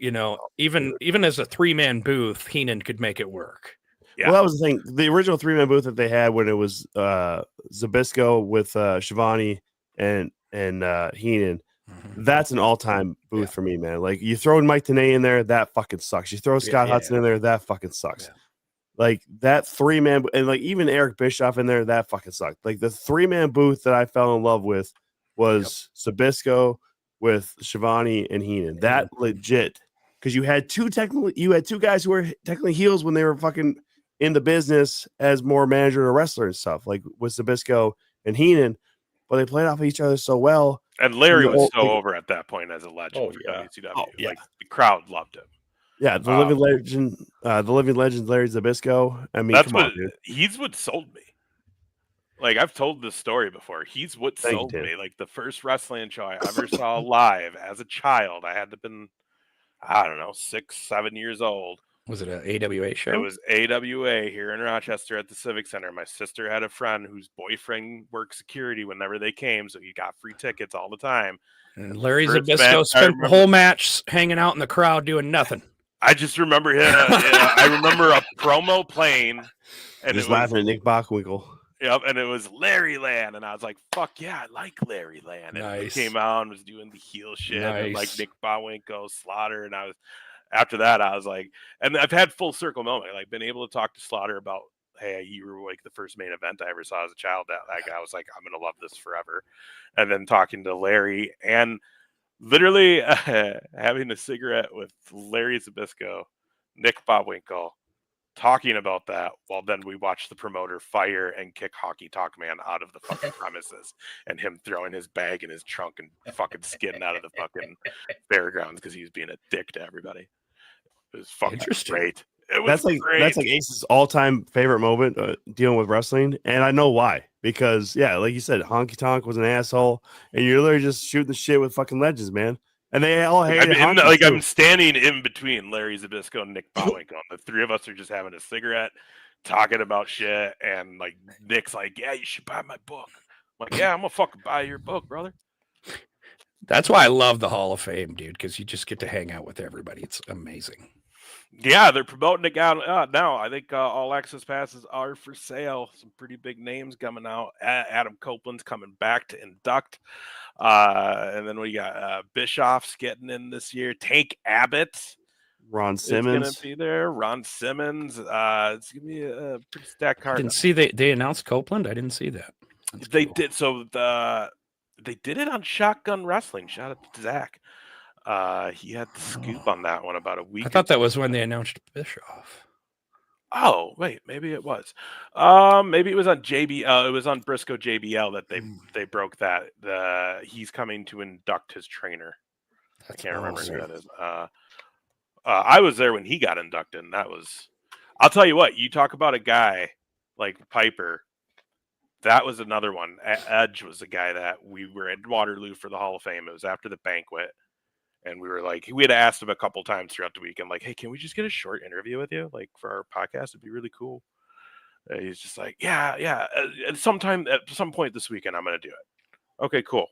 even as a 3-man booth, Heenan could make it work. Yeah. Well, that was the thing. The original 3-man booth that they had when it was Zbyszko with Shivani and Heenan. Mm-hmm. That's an all-time booth for me, man. Like you throw Mike Tenay in there, that fucking sucks. You throw Scott Hudson in there, that fucking sucks. Yeah. Like that 3-man, and like even Eric Bischoff in there, that fucking sucked. Like the 3-man booth that I fell in love with was Zbyszko with Shivani and Heenan. That legit, because you had two guys who were technically heels when they were fucking in the business as more manager or wrestler and stuff, like with Zbyszko and Heenan, but they played off of each other so well. And Larry was so over at that point as a legend for WCW. Like the crowd loved him. Yeah, the living legend, Larry Zbyszko. I mean, he's what sold me. Like I've told this story before. He's what sold me. Like the first wrestling show I ever saw live as a child, I had to have been, 6, 7 years old. Was it an AWA show? It was AWA here in Rochester at the Civic Center. My sister had a friend whose boyfriend worked security whenever they came, so he got free tickets all the time. And Larry Zbyszko spent the whole match hanging out in the crowd doing nothing. I just remember him. I remember a promo playing, and just laughing at Nick Bockwinkel. Yep, and it was Larry Land, and I was like, "Fuck yeah, I like Larry Land." And he came out and was doing the heel shit, and like Nick Bockwinkel, Slaughter, and after that, I was like, and I've had full circle moment, like been able to talk to Slaughter about, hey, you were like the first main event I ever saw as a child. That guy was like, I'm gonna love this forever, and then talking to Larry and literally having a cigarette with Larry Zbyszko, Nick Botwinkle, talking about that while then we watch the promoter fire and kick Hockey Talk Man out of the fucking premises, and him throwing his bag in his trunk and fucking skidding out of the fucking fairgrounds because he was being a dick to everybody. It was fucking great. It was great. That's like Ace's all-time favorite moment dealing with wrestling, and I know why. Because like you said, Honky Tonk was an asshole, and you're literally just shooting the shit with fucking legends, man. And they all hated Honky. I'm standing in between Larry Zbyszko and Nick Botwinkle. The three of us are just having a cigarette, talking about shit, and like Nick's like, "Yeah, you should buy my book." I'm like, "Yeah, I'm gonna fucking buy your book, brother." That's why I love the Hall of Fame, dude, because you just get to hang out with everybody. It's amazing. Yeah, they're promoting it now. I think all access passes are for sale. Some pretty big names coming out. Adam Copeland's coming back to induct. And then we got Bischoff's getting in this year. Tank Abbott. Ron Simmons is going to be there. Ron Simmons. It's going to be a pretty stacked card. I didn't see they announced Copeland. I didn't see that. They did. So they did it on Shotgun Wrestling. Shout out to Zach. He had the scoop on that one about a week. I thought that was when they announced Bischoff. Oh, wait, maybe it was. Maybe it was on JBL. It was on Briscoe JBL that they broke that. He's coming to induct his trainer. I can't remember who that is. I was there when he got inducted, and that was. I'll tell you what. You talk about a guy like Piper. That was another one. Edge was the guy that we were at Waterloo for the Hall of Fame. It was after the banquet. And we were like, we had asked him a couple times throughout the weekend, like, "Hey, can we just get a short interview with you, like for our podcast? It'd be really cool." He's just like, "Yeah. At some point this weekend, I'm gonna do it." Okay, cool.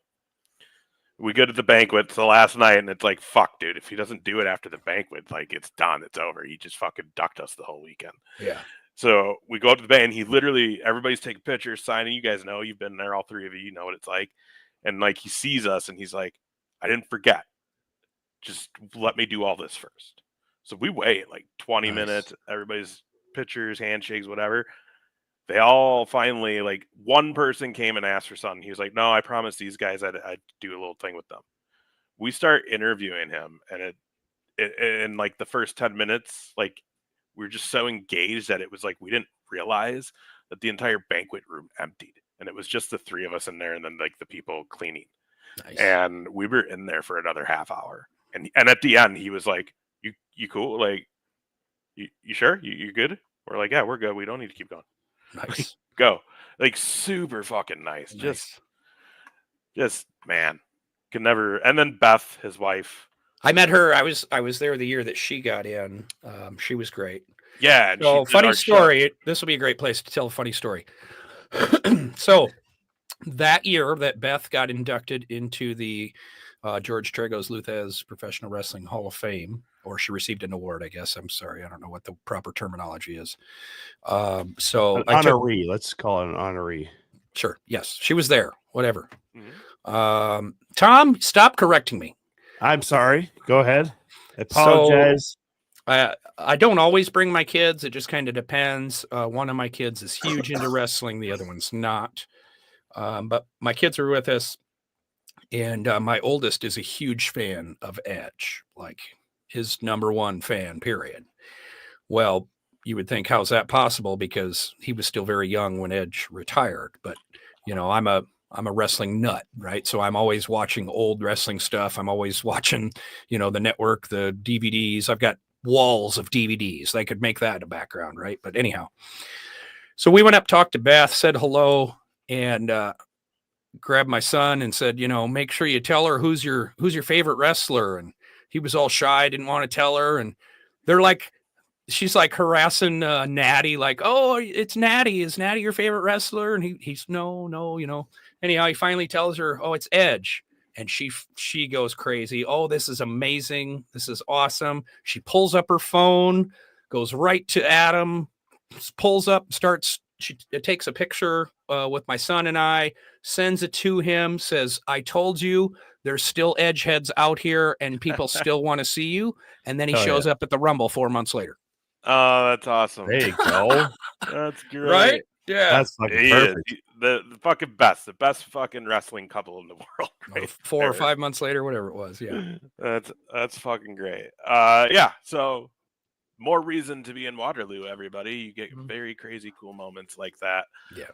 We go to the banquet the last night, and it's like, fuck, dude. If he doesn't do it after the banquet, like it's done, it's over. He just fucking ducked us the whole weekend. Yeah. So we go up to the band. He literally, everybody's taking pictures, signing. You guys know, you've been there, all three of you know what it's like. And like he sees us, and he's like, "I didn't forget. Just let me do all this first." So we wait like 20 minutes, everybody's pictures, handshakes, whatever. They all finally, like, one person came and asked for something. He was like, "No, I promised these guys I'd do a little thing with them." We start interviewing him, and it in like the first 10 minutes, like we were just so engaged that it was like we didn't realize that the entire banquet room emptied, and it was just the three of us in there, and then like the people cleaning. Nice. And we were in there for another half hour. And at the end, he was like, "You cool? Like, you sure? You good?" We're like, "Yeah, we're good. We don't need to keep going." Nice. Like, go. Like, super fucking nice. Just man, could never. And then Beth, his wife. I met her. I was there the year that she got in. She was great. Yeah. So funny story. Show. This will be a great place to tell a funny story. So that year that Beth got inducted into the George Tragos Luthez Professional Wrestling Hall of Fame, or she received an award, I guess. I'm sorry. I don't know what the proper terminology is. So an honoree. Let's call it an honoree. Sure. Yes. She was there. Whatever. Mm-hmm. Tom, stop correcting me. I'm sorry. Go ahead. I apologize. So, I don't always bring my kids. It just kind of depends. One of my kids is huge into wrestling. The other one's not. But my kids are with us. And my oldest is a huge fan of Edge, like his number one fan, period. Well, you would think, how's that possible? Because he was still very young when Edge retired. But, you know, I'm a wrestling nut, right? So I'm always watching old wrestling stuff. I'm always watching, you know, the network, the DVDs. I've got walls of DVDs. They could make that a background, right? But anyhow, so we went up, talked to Beth, said hello, and grabbed my son and said, you know, make sure you tell her who's your favorite wrestler. And he was all shy, didn't want to tell her. And they're like, she's like harassing Natty, like, "Oh, it's Natty. Is Natty your favorite wrestler?" And he's no, you know. Anyhow, he finally tells her, "Oh, it's Edge." And she goes crazy. "Oh, this is amazing. This is awesome." She pulls up her phone, goes right to Adam, pulls up, she takes a picture with my son and I, sends it to him, says, "I told you there's still Edge heads out here and people still want to see you." And then he shows up at the Rumble 4 months later. Oh, that's awesome. There you go. That's great. Right? Yeah, that's fucking He perfect. is the fucking best, the best fucking wrestling couple in the world. Right 4 or 5 months later, whatever it was. Yeah, that's fucking great. Yeah. So more reason to be in Waterloo, everybody. You get very crazy cool moments like that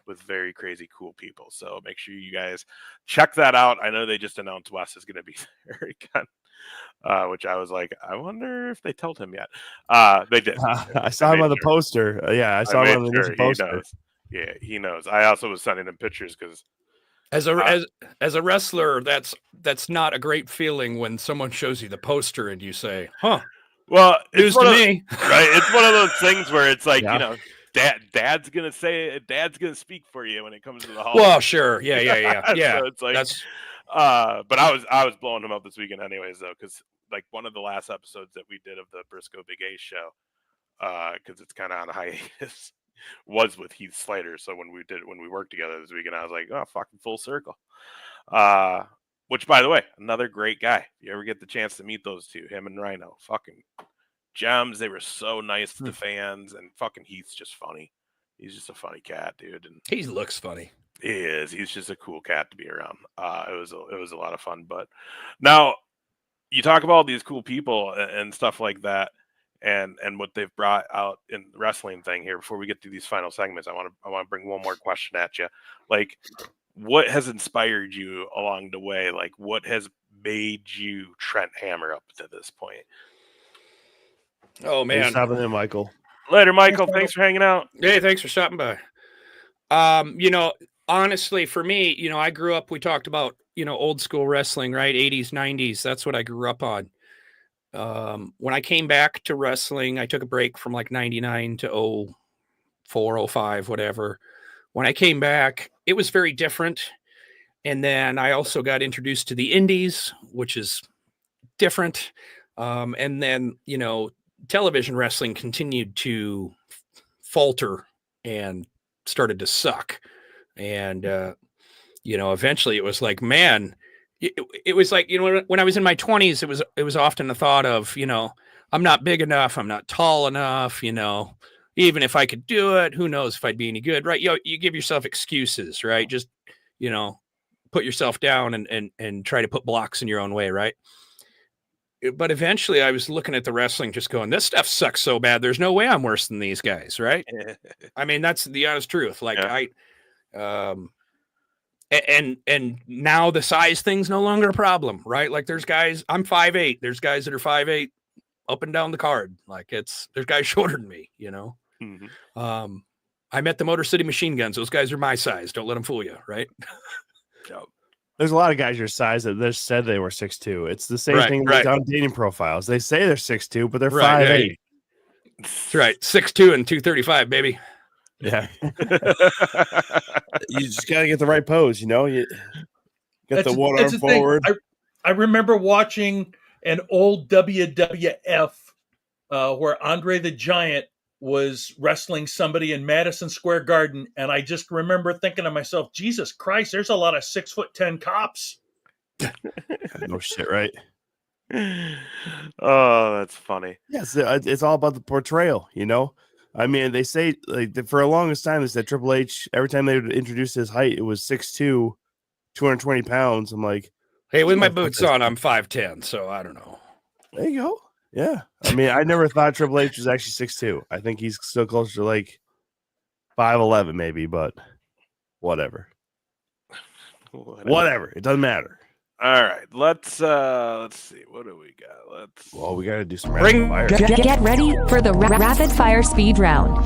with very crazy cool people. So make sure you guys check that out. I know they just announced Wes is going to be there again, which I was like, I wonder if they told him yet. They did. I saw him on the poster. Yeah, I saw him on the initial poster. He knows. Yeah, he knows. I also was sending him pictures because as a wrestler, that's not a great feeling when someone shows you the poster and you say, "Huh." Well, news to me, right? It's one of those things where it's like, dad's gonna speak for you when it comes to the hall. Well, sure, yeah. So it's like but I was blowing him up this weekend anyways though, because like one of the last episodes that we did of the Briscoe Big A show, because it's kind of on a hiatus, was with Heath Slater. So when we worked together this weekend, I was like, oh, fucking full circle. Which, by the way, another great guy. If you ever get the chance to meet those two, him and Rhino, fucking gems. They were so nice to the fans, and fucking Heath's just funny. He's just a funny cat, dude. And he looks funny. He is. He's just a cool cat to be around. It was a lot of fun. But now you talk about all these cool people and stuff like that, and what they've brought out in the wrestling thing here. Before we get to these final segments, I want to bring one more question at you. Like, what has inspired you along the way? Like, what has made you Trent Hammer up to this point? Oh man, thanks for stopping in, Michael. Later, Michael. Thanks for hanging out. Hey, thanks for stopping by. Honestly, for me, I grew up. We talked about old school wrestling, right? 80s, 90s. That's what I grew up on. When I came back to wrestling, I took a break from like 99 to 04, 05, whatever. When I came back, it was very different. And then I also got introduced to the Indies, which is different. And then, television wrestling continued to falter and started to suck. And, eventually it was like, man, it was like, when I was in my 20s, it was often a thought of, I'm not big enough. I'm not tall enough, even if I could do it, who knows if I'd be any good, right? You give yourself excuses, right? Just, put yourself down and try to put blocks in your own way, right? But eventually I was looking at the wrestling just going, this stuff sucks so bad. There's no way I'm worse than these guys, right? I mean, that's the honest truth. Like and now the size thing's no longer a problem, right? Like there's guys, I'm 5'8". There's guys that are 5'8" up and down the card. Like there's guys shorter than me, Mm-hmm. I met the Motor City Machine Guns. Those guys are my size. Don't let them fool you, right? There's a lot of guys your size that they said they were 6'2". It's the same thing on dating profiles. They say they're 6'2", but they're 5'8". That's right. 6'2" and 235, baby. Yeah. You just got to get the right pose, You get the one arm forward. I remember watching an old WWF where Andre the Giant was wrestling somebody in Madison Square Garden, and I just remember thinking to myself, Jesus Christ, there's a lot of 6'10" cops. No shit, right? Oh, that's funny. Yes, it's all about the portrayal, I mean, they say like for the longest time, they said Triple H, every time they would introduce his height, it was 6'2", 220 pounds. I'm like, hey, with my boots on, I'm 5'10", so I don't know. There you go. Yeah. I mean, I never thought Triple H was actually 6'2". I think he's still closer to like 5'11", maybe, but whatever. Whatever. It doesn't matter. All right. Let's see. What do we got? Well, we got to do some rapid fire. Get ready for the rapid fire speed round.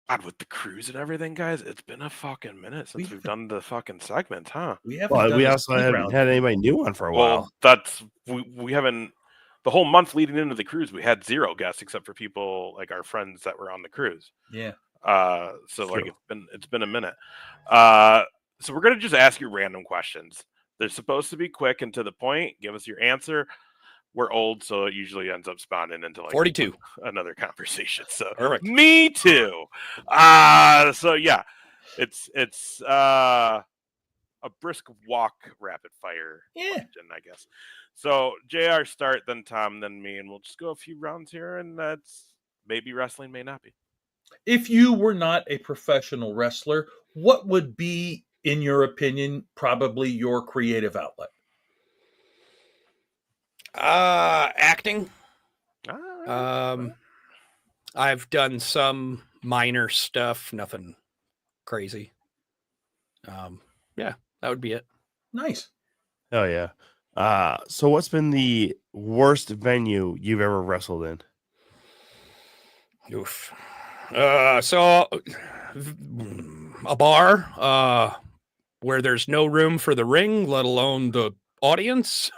God, with the cruise and everything, guys, it's been a fucking minute since we've done the fucking segments, huh? We also haven't had anybody new on for a while. We haven't. The whole month leading into the cruise, we had 0 guests except for people like our friends that were on the cruise. Yeah. So like it's been a minute. So we're gonna just ask you random questions. They're supposed to be quick and to the point. Give us your answer. We're old, so it usually ends up spawning into like 42 another conversation. So perfect. Me too. So yeah, it's a brisk walk rapid fire question, I guess. So JR start, then Tom, then me, and we'll just go a few rounds here, and maybe wrestling may not be. If you were not a professional wrestler, what would be, in your opinion, probably your creative outlet? Acting. Ah, I've done some minor stuff, nothing crazy. Yeah, that would be it. Nice. Oh yeah. So what's been the worst venue you've ever wrestled in? Oof. So a bar, where there's no room for the ring, let alone the audience.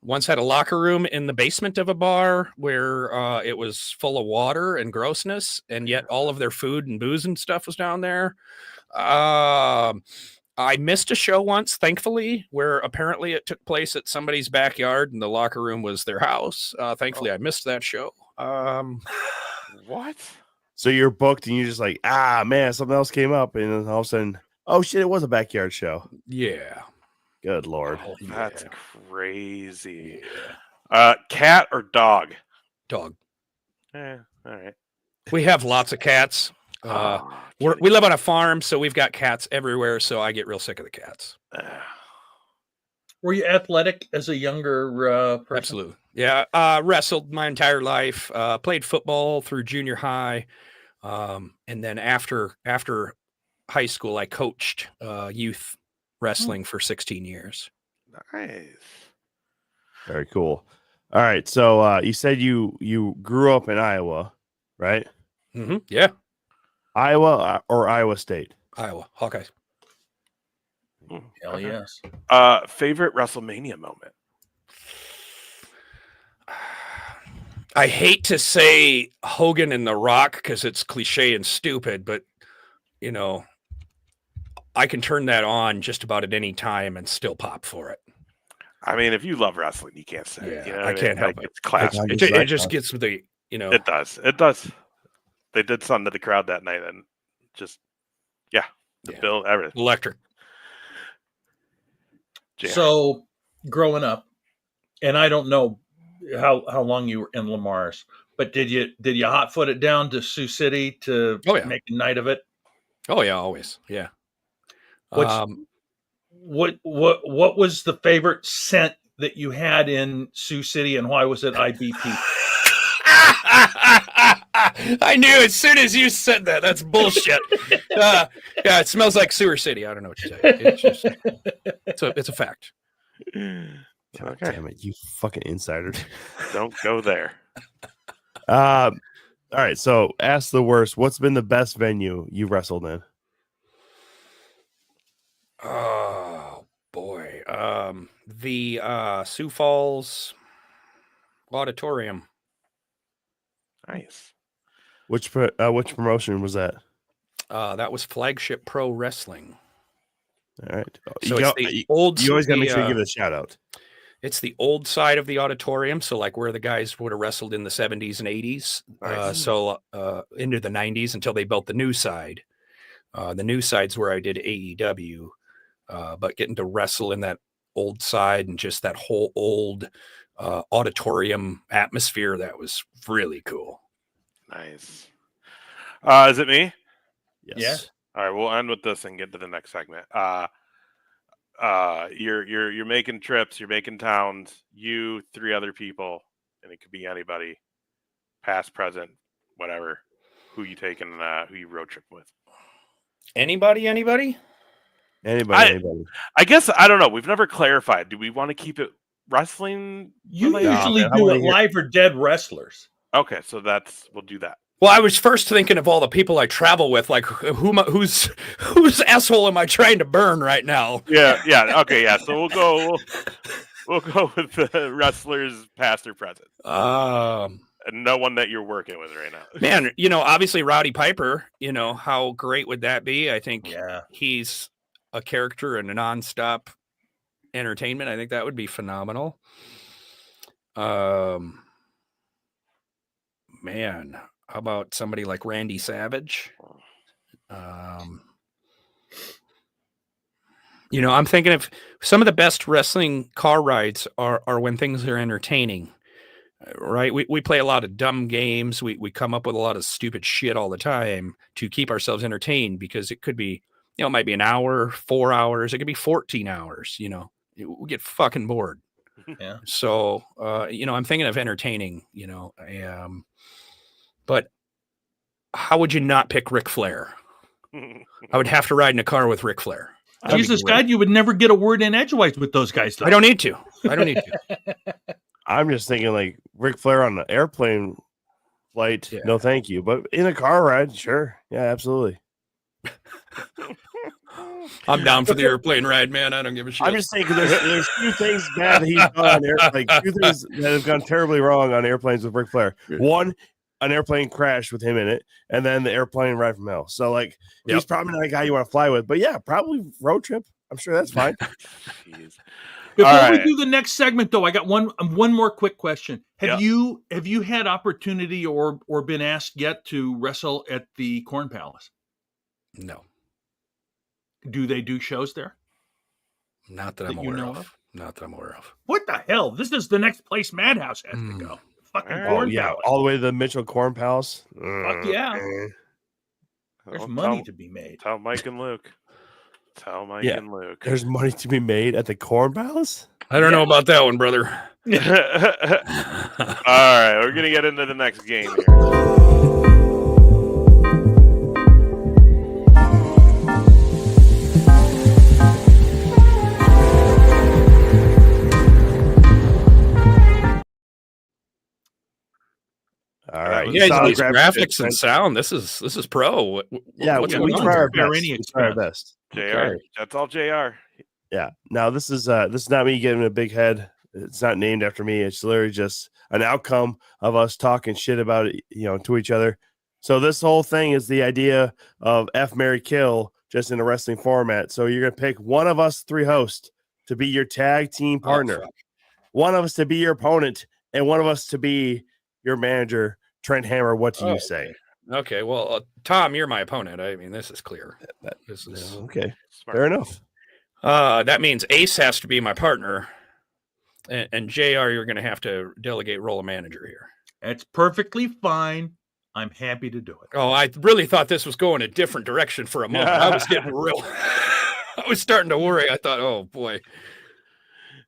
Once had a locker room in the basement of a bar where it was full of water and grossness, and yet all of their food and booze and stuff was down there. I missed a show once, thankfully, where apparently it took place at somebody's backyard and the locker room was their house. Thankfully, I missed that show. What? So you're booked and you're just like, man, something else came up, and then all of a sudden, oh shit, it was a backyard show. Yeah. Good Lord. Oh, That's yeah. crazy. Yeah. Cat or dog? Dog. All right. We have lots of cats. We live on a farm, so we've got cats everywhere, so I get real sick of the cats. Were you athletic as a younger person? Absolutely. Yeah. Wrestled my entire life, played football through junior high. And then after high school, I coached youth wrestling for 16 years. Nice. Very cool. All right. So you said you grew up in Iowa, right? Mm-hmm. Yeah. Iowa or Iowa State? Iowa Hawkeyes. Hell yes. Favorite WrestleMania moment? I hate to say Hogan and The Rock because it's cliche and stupid, but I can turn that on just about at any time and still pop for it. I mean, if you love wrestling, you can't say it. You know I can't help it. It's classic. It just gets the It does. It does. They did something to the crowd that night, and just the bill, everything. Electric. Yeah. So, growing up, and I don't know how long you were in Lamar's, but did you hot foot it down to Sioux City to make a night of it? Oh yeah, always. Yeah. What was the favorite scent that you had in Sioux City, and why was it IBP? I knew as soon as you said that. That's bullshit. Yeah, it smells like Sewer City. I don't know what to say. It's a fact. God damn it, you fucking insider. Don't go there. All right, so ask the worst. What's been the best venue you wrestled in? Oh boy. The Sioux Falls Auditorium. Nice. Which promotion was that? That was Flagship Pro Wrestling. All right. So it's the old. You always got to make sure you give it a shout out. It's the old side of the auditorium, so like where the guys would have wrestled in the 70s and 80s, into the 90s until they built the new side. The new side's where I did AEW, but getting to wrestle in that old side and just that whole old auditorium atmosphere, that was really cool. Nice. Is it me? Yes. Yeah. All right, we'll end with this and get to the next segment. You're making trips, you're making towns, you, 3 other people, and it could be anybody, past, present, whatever. Who you taking? Who you road trip with? Anybody? Anybody. I guess I don't know. We've never clarified. Do we want to keep it wrestling? You usually do it live or dead wrestlers. Okay, so we'll do that. Well, I was first thinking of all the people I travel with, like whose asshole am I trying to burn right now? Yeah. Okay, yeah. So we'll go with the wrestlers, past or present. And no one that you're working with right now. Man, obviously Rowdy Piper. How great would that be? I think he's a character and a nonstop entertainment. I think that would be phenomenal. Man. How about somebody like Randy Savage? I'm thinking of some of the best wrestling car rides are when things are entertaining. right? We play a lot of dumb games. We come up with a lot of stupid shit all the time to keep ourselves entertained, because it could be, it might be an hour, 4 hours. It could be 14 hours, we get fucking bored. Yeah. So, I'm thinking of entertaining, but how would you not pick Ric Flair? I would have to ride in a car with Ric Flair. Jesus God, you would never get a word in edgewise with those guys, though. I don't need to. I'm just thinking like Ric Flair on an airplane flight. Yeah. No, thank you. But in a car ride, sure. Yeah, absolutely. I'm down for the airplane ride, man. I don't give a shit. I'm just saying, because there's two things bad that he's done on like two things that have gone terribly wrong on airplanes with Ric Flair. One, an airplane crash with him in it, and then the airplane ride from hell. So like, he's probably not a guy you want to fly with. But yeah, probably road trip. I'm sure that's fine. Before we do the next segment, though, I got one more quick question. Have you had opportunity or been asked yet to wrestle at the Corn Palace? No. Do they do shows there? Not that I'm aware of. Not that I'm aware of. What the hell? This is the next place Madhouse has to go. Fucking Corn Palace. All the way to the Mitchell Corn Palace. Fuck yeah. There's money to be made. Tell Mike and Luke. And Luke. There's money to be made at the Corn Palace? I don't know about that one, brother. All right, we're going to get into the next game here. All right, you guys, these graphics and sound. This is pro. What's we try our best. We try our best. JR, okay. That's all JR. Yeah. Now this is not me giving a big head. It's not named after me. It's literally just an outcome of us talking shit about it, to each other. So this whole thing is the idea of F, Marry, Kill, just in a wrestling format. So you're gonna pick one of us three hosts to be your tag team partner, one of us to be your opponent, and one of us to be your manager. Trent Hammer, what do you say? Okay, well, Tom, you're my opponent. I mean, this is clear. This is okay. Smart. Fair enough. That means Ace has to be my partner, and JR, you're going to have to delegate role of manager here. That's perfectly fine. I'm happy to do it. Oh, I really thought this was going a different direction for a moment. I was getting real. I was starting to worry. I thought, oh boy.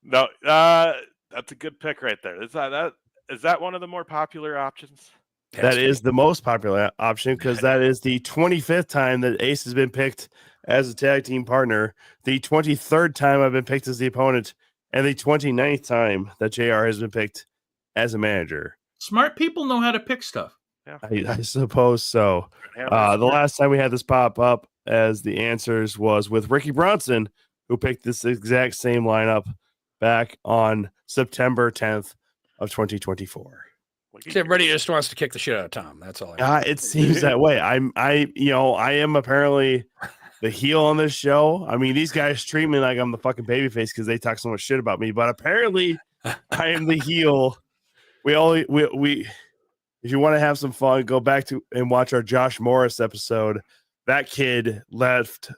No, that's a good pick right there. Is that one of the more popular options? That is the most popular option, because that is the 25th time that Ace has been picked as a tag team partner, the 23rd time I've been picked as the opponent, and the 29th time that JR has been picked as a manager. Smart people know how to pick stuff. Yeah. I suppose so. The last time we had this pop up as the answers was with Ricky Bronson, who picked this exact same lineup back on September 10th of 2024. Everybody just wants to kick the shit out of Tom. That's all. It seems that way. I am apparently the heel on this show. I mean, these guys treat me like I'm the fucking babyface because they talk so much shit about me. But apparently, I am the heel. We if you want to have some fun, go back to and watch our Josh Morris episode. That kid left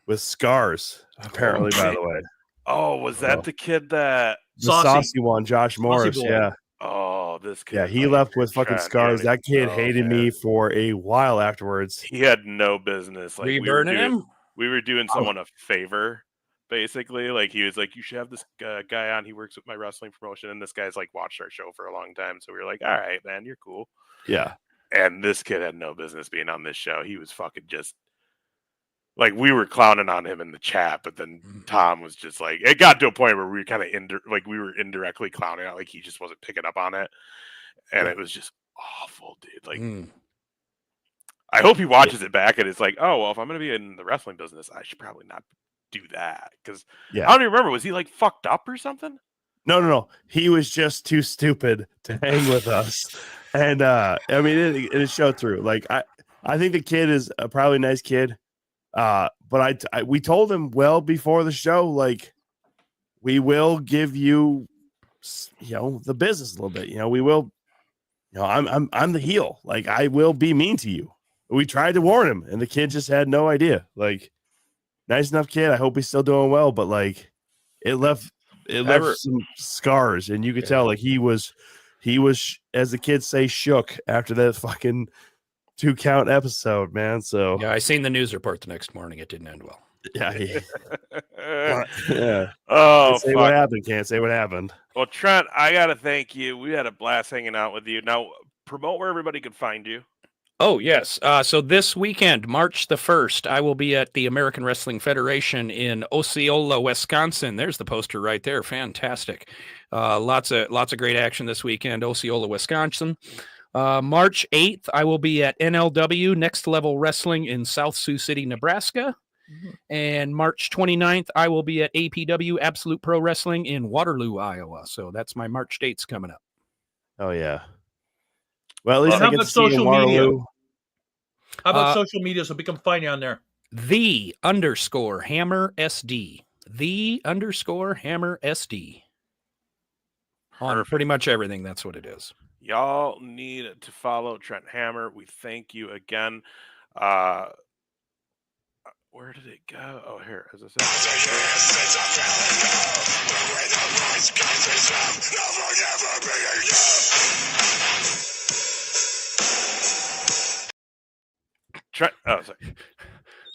with scars. Apparently, by the way. Oh, was that the kid that the saucy one, Josh Morris? Yeah. Oh, this kid. Yeah, he left with fucking scars. That kid hated me for a while afterwards. He had no business. Like, we were doing someone a favor, basically. Like, he was like, you should have this guy on. He works with my wrestling promotion. And this guy's like watched our show for a long time. So we were like, all right, man, you're cool. Yeah. And this kid had no business being on this show. He was fucking just like, we were clowning on him in the chat, but then Tom was just like, it got to a point where we were kind of we were indirectly clowning out, like he just wasn't picking up on it, and it was just awful, dude. Like, I hope he watches it back and it's like, oh well, if I'm gonna be in the wrestling business, I should probably not do that, because I don't even remember. Was he like fucked up or something? No. He was just too stupid to hang with us, and I mean, it showed through. Like, I think the kid is a probably nice kid. But we told him well before the show, like, we will give you, the business a little bit. We will, I'm the heel. Like, I will be mean to you. We tried to warn him, and the kid just had no idea. Like, nice enough kid. I hope he's still doing well, but like, it left some scars, and you could tell like he was he was, as the kids say, shook after that fucking 2 count episode, man. So Yeah, I seen the news report the next morning. It didn't end well. yeah. Yeah. Oh, Can't say what happened. Can't say what happened. Well, Trent, I got to thank you. We had a blast hanging out with you. Now, promote where everybody can find you. Oh, yes. So this weekend, March the 1st, I will be at the American Wrestling Federation in Osceola, Wisconsin. There's the poster right there. Fantastic. Lots of great action this weekend, Osceola, Wisconsin. March 8th, I will be at NLW, Next Level Wrestling in South Sioux City, Nebraska. Mm-hmm. And March 29th, I will be at APW, Absolute Pro Wrestling in Waterloo, Iowa. So that's my March dates coming up. Oh, yeah. Well, at least how I get about to see you in social media? Waterloo. How about social media so we can find you on there? _Hammer SD. _Hammer SD. On pretty much everything, that's what it is. Y'all need to follow Trent Hammer. We thank you again. Where did it go? Oh, here. As I said. Trent, sorry.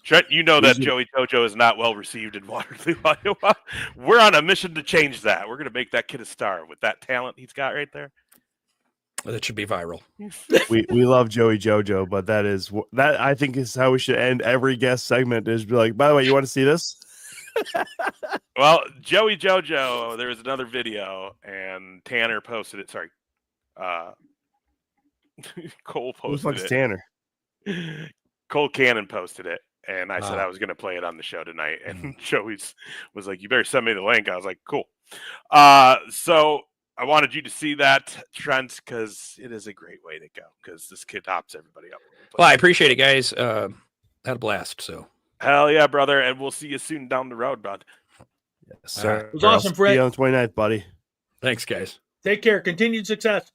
Trent, you know that Joey Jojo is not well received in Waterloo, Iowa. We're on a mission to change that. We're going to make that kid a star with that talent he's got right there. That should be viral. we love Joey Jojo, but that I think is how we should end every guest segment. Is be like, by the way, you want to see this? Well, Joey Jojo, there was another video, and Tanner posted it. Sorry, Cole posted it. Tanner? Cole Cannon posted it, and I said I was going to play it on the show tonight. And Joey was like, "You better send me the link." I was like, "Cool." So I wanted you to see that, Trent, because it is a great way to go. Because this kid hops everybody up. Well, I appreciate it, guys. Had a blast. So hell yeah, brother, and we'll see you soon down the road, bud. Yes, sir. It was awesome, Fred. See you on the 29th, buddy. Thanks, guys. Take care. Continued success.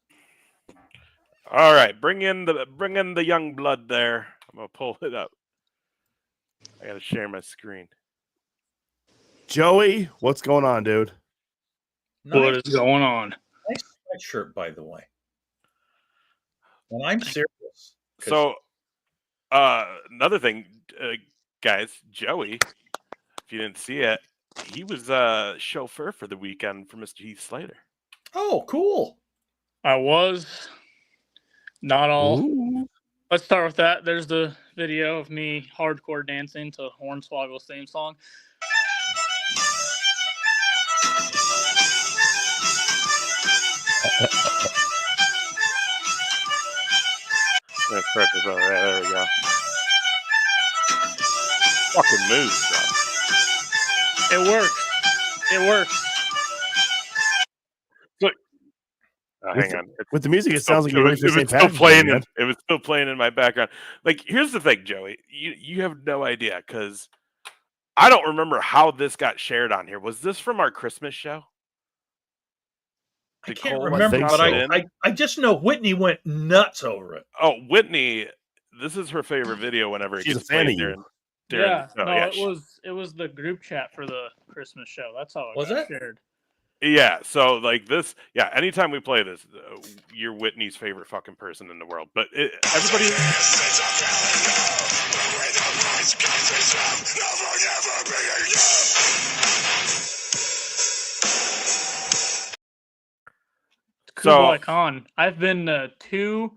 All right, bring in the young blood there. I'm gonna pull it up. I gotta share my screen. Joey, what's going on, dude? What is going on? Nice sweatshirt, by the way. And I'm serious. So, another thing, guys, Joey, if you didn't see it, he was a chauffeur for the weekend for Mr. Heath Slater. Oh, cool. I was. Not all. Ooh. Let's start with that. There's the video of me hardcore dancing to Hornswoggle's theme song. Let's start this over. Yeah, there we go. Fucking moves, bro. It works. It works. Look. Hang on. With the music, it sounds like you're it was still playing in my background. Like, here's the thing, Joey. You have no idea, because I don't remember how this got shared on here. Was this from our Christmas show? I can't remember, but I just know Whitney went nuts over it. Oh, Whitney, this is her favorite video whenever it gets played during it was the group chat for the Christmas show. That's how it was shared. Yeah, so like this, anytime we play this, you're Whitney's favorite fucking person in the world. But everybody. Kublai Khan. I've been to 2,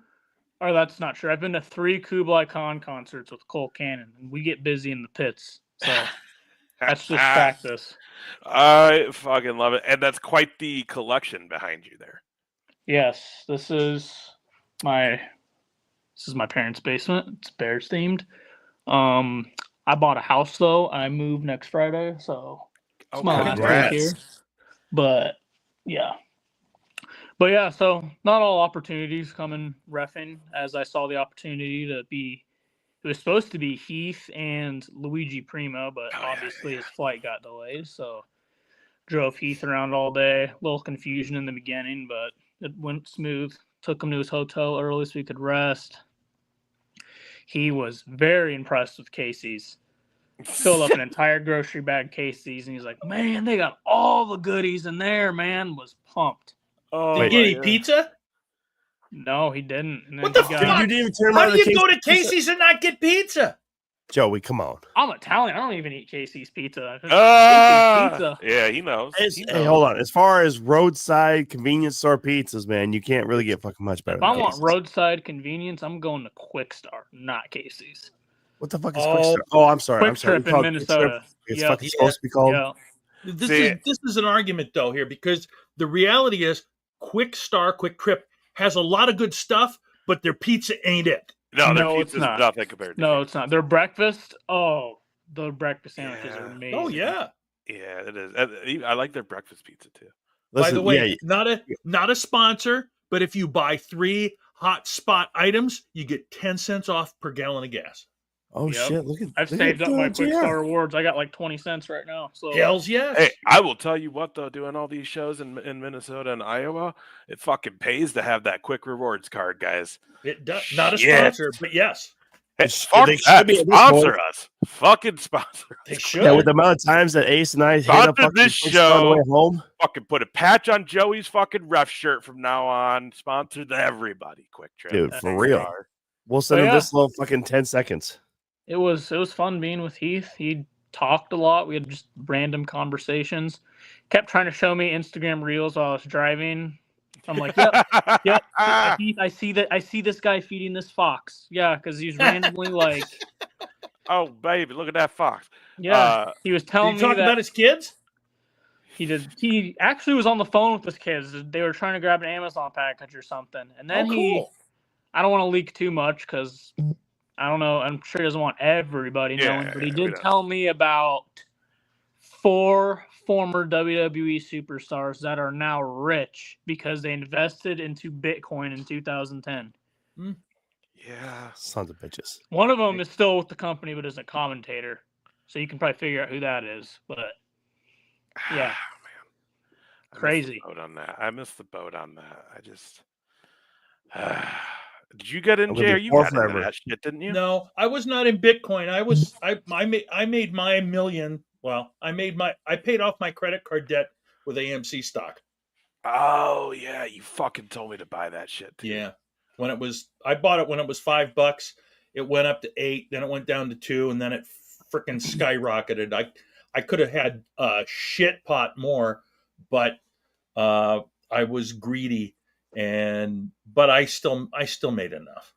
or that's not true. I've been to 3 Kublai Khan concerts with Cole Cannon, and we get busy in the pits. So that's just practice. I fucking love it, and that's quite the collection behind you there. Yes, this is my parents' basement. It's Bears themed. I bought a house though. I move next Friday, so it's my last week here. But yeah. So not all opportunities come in reffing, as I saw the opportunity to be. It was supposed to be Heath and Luigi Primo, but obviously his flight got delayed, so drove Heath around all day. A little confusion in the beginning, but it went smooth. Took him to his hotel early so he could rest. He was very impressed with Casey's. Filled up an entire grocery bag Casey's, and he's like, "Man, they got all the goodies in there, man." Was pumped. Did you get any pizza? No, he didn't. And then What the he got, fuck? You didn't even turn How around do to you go to Casey's? Casey's and not get pizza? Joey, come on. I'm Italian. I don't even eat Casey's pizza. Casey's pizza. Yeah, he knows. Hey, hold on. As far as roadside convenience store pizzas, man, you can't really get fucking much better. If I than want Casey's. roadside convenience, I'm going to Quick Star, not Casey's. What the fuck is Quick Trip? Oh, I'm sorry. Quick Trip in Minnesota. It's fucking supposed to be called. Yeah. This is an argument though here, because the reality is Quick Trip has a lot of good stuff, but their pizza ain't it. No, their No, pizza's it's not. nothing compared to No, it's not. Their breakfast. Oh, the breakfast sandwiches are Yeah. amazing. Oh yeah. Yeah, it is. I like their breakfast pizza too. Listen, By the way, yeah, not a sponsor, but if you buy 3 hot spot items, you get 10 cents off per gallon of gas. oh Yep. shit, look at I've look saved at up my that, Quick yeah. Star rewards. I got like 20 cents right now. So Hells yes. Hey, I will tell you what though, doing all these shows in Minnesota and Iowa, it fucking pays to have that quick rewards card, guys. It does. Not a Shit. sponsor, but yes, Hey, They fuck should that. be at this Sponsor point. us. Fucking sponsor they us. should. Yeah, with the amount of times that Ace and I hit Sponsor up fucking this Quick Star on the show. way home. Fucking put a patch on Joey's fucking ref shirt from now on. Sponsor to everybody. Quick Trip. Dude, for real. We'll send Oh, him yeah. this little fucking 10 seconds. it was fun being with Heath. He talked a lot. We had just random conversations. Kept trying to show me Instagram reels while I was driving. I'm like, yep. Heath, I see this guy feeding this fox. Yeah, because he's randomly like, Oh, baby, look at that fox. yeah. He was Did telling you me talk that about his kids? he did. He actually was on the phone with his kids. They were trying to grab an Amazon package or something, and then Cool. I don't want to leak too much because I don't know. I'm sure he doesn't want everybody knowing, but he we did don't. tell me about 4 former WWE superstars that are now rich because they invested into Bitcoin in 2010. Yeah. Sons of bitches. One of them is still with the company but is a commentator, so you can probably figure out who that is. But yeah, crazy. I missed the boat on that. I just. Did you get in, I'm gonna Jay? be You poor got into forever. that shit, didn't you? No, I was not in Bitcoin. I made my million. Well, I paid off my credit card debt with AMC stock. Oh yeah, you fucking told me to buy that shit too. Yeah. I bought it when it was $5. It went up to 8, then it went down to 2, and then it freaking skyrocketed. I could have had a shit pot more, but I was greedy, but I still made enough.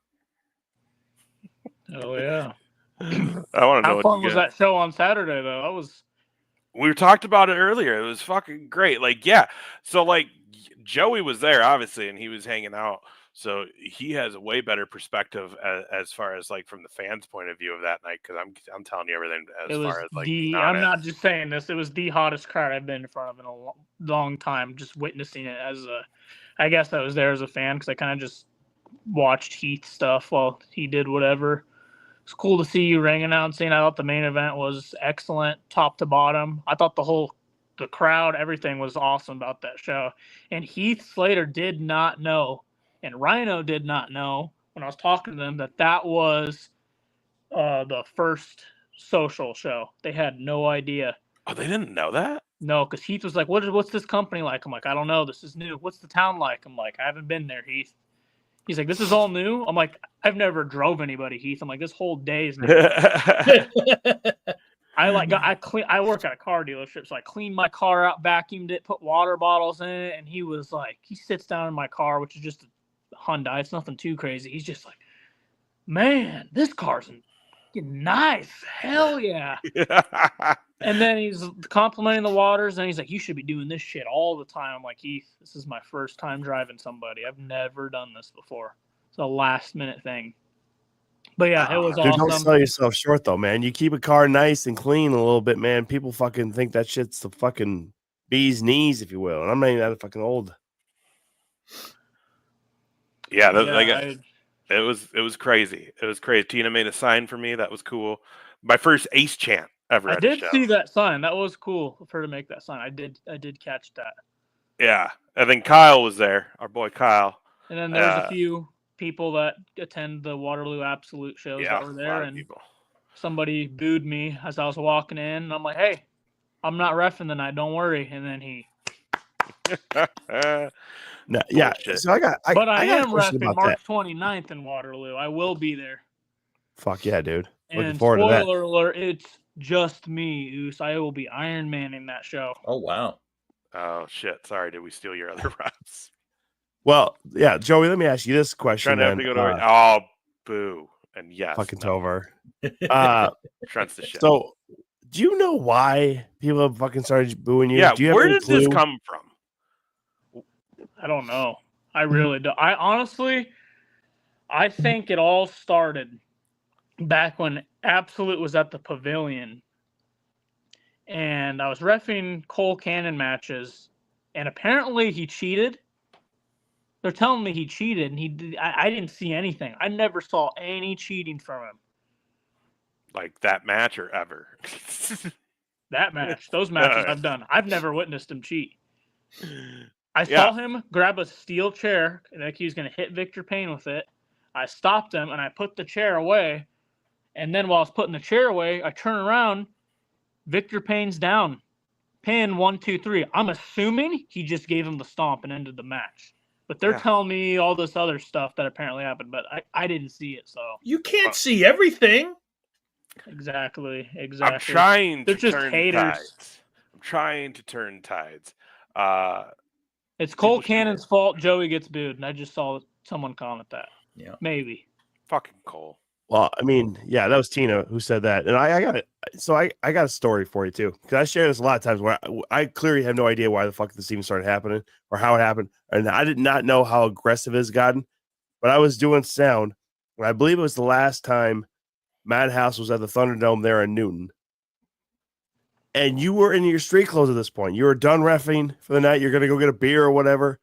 Oh yeah. I want to know How what fun you was get. that show on Saturday though? That was. We talked about it earlier. It was fucking great. Like, yeah. So like Joey was there, obviously, and he was hanging out. So he has a way better perspective as far as like from the fans' point of view of that night. Because I'm telling you everything as far as like I'm not just saying this. It was the hottest crowd I've been in front of in a long time. Just witnessing it I guess I was there as a fan because I kind of just watched Heath stuff while he did whatever. It's cool to see you ring announcing. I thought the main event was excellent, top to bottom. I thought the crowd, everything was awesome about that show. And Heath Slater did not know, and Rhino did not know when I was talking to them that was the first social show. They had no idea. Oh, they didn't know that? No, because Heath was like, what's this company like? I'm like, I don't know. This is new. What's the town like? I'm like, I haven't been there, Heath. He's like, this is all new? I'm like, I've never drove anybody, Heath. I'm like, this whole day is new. I work at a car dealership, so I cleaned my car out, vacuumed it, put water bottles in it, and he was like, he sits down in my car, which is just a Hyundai. It's nothing too crazy. He's just like, man, this car's nice. Hell yeah. And then he's complimenting the waters, and he's like, you should be doing this shit all the time. I'm like, Heath, this is my first time driving somebody. I've never done this before. It's a last-minute thing. But yeah, it was Dude, awesome. don't sell yourself short, though, man. You keep a car nice and clean a little bit, man. People fucking think that shit's the fucking bee's knees, if you will. And I'm not even that fucking old. Yeah, it was crazy. It was crazy. Tina made a sign for me. That was cool. My first Ace chant ever. I did see that sign. That was cool for her to make that sign. I did catch that. Yeah, and then Kyle was there. Our boy Kyle. And then there's a few people that attend the Waterloo Absolute shows that were there, and somebody booed me as I was walking in. And I'm like, hey, I'm not reffing tonight. Don't worry. And then he No, yeah. So I got I got a am question repping about March that. 29th in Waterloo. I will be there. Fuck yeah, dude. Looking And forward to that. spoiler alert, it's just me, Oos. I will be Iron Man in that show. Oh, wow. Oh, shit. Sorry, did we steal your other reps? Well, yeah, Joey, let me ask you this question Trying to have then. to go to oh, boo. And yes. Fucking No. Tovar. Trent's the shit. So, do you know why people have fucking started booing you? Yeah, do you have where any did clue? this come from? I don't know. I really don't. I honestly, I think it all started back when Absolute was at the Pavilion. And I was reffing Cole Cannon matches. And apparently he cheated. They're telling me he cheated, and he did. I didn't see anything. I never saw any cheating from him. Like that match or ever? That match, those matches I've done. I've never witnessed him cheat. I saw him grab a steel chair, like he was going to hit Victor Payne with it. I stopped him, and I put the chair away. And then while I was putting the chair away, I turn around. Victor Payne's down. Pin 1, 2, 3. I'm assuming he just gave him the stomp and ended the match. But they're telling me all this other stuff that apparently happened, but I didn't see it. So you can't see everything. Exactly. I'm trying They're to just turn haters. tides. I'm trying to turn tides. It's Cole Cannon's fault Joey gets booed, and I just saw someone comment that. Yeah. Maybe. Fucking Cole. Well, I mean, yeah, that was Tina who said that. And I got it. So I got a story for you too. Because I share this a lot of times where I clearly have no idea why the fuck this even started happening or how it happened. And I did not know how aggressive it's gotten. But I was doing sound. And I believe it was the last time Madhouse was at the Thunderdome there in Newton. And you were in your street clothes at this point. You were done reffing for the night. You're going to go get a beer or whatever.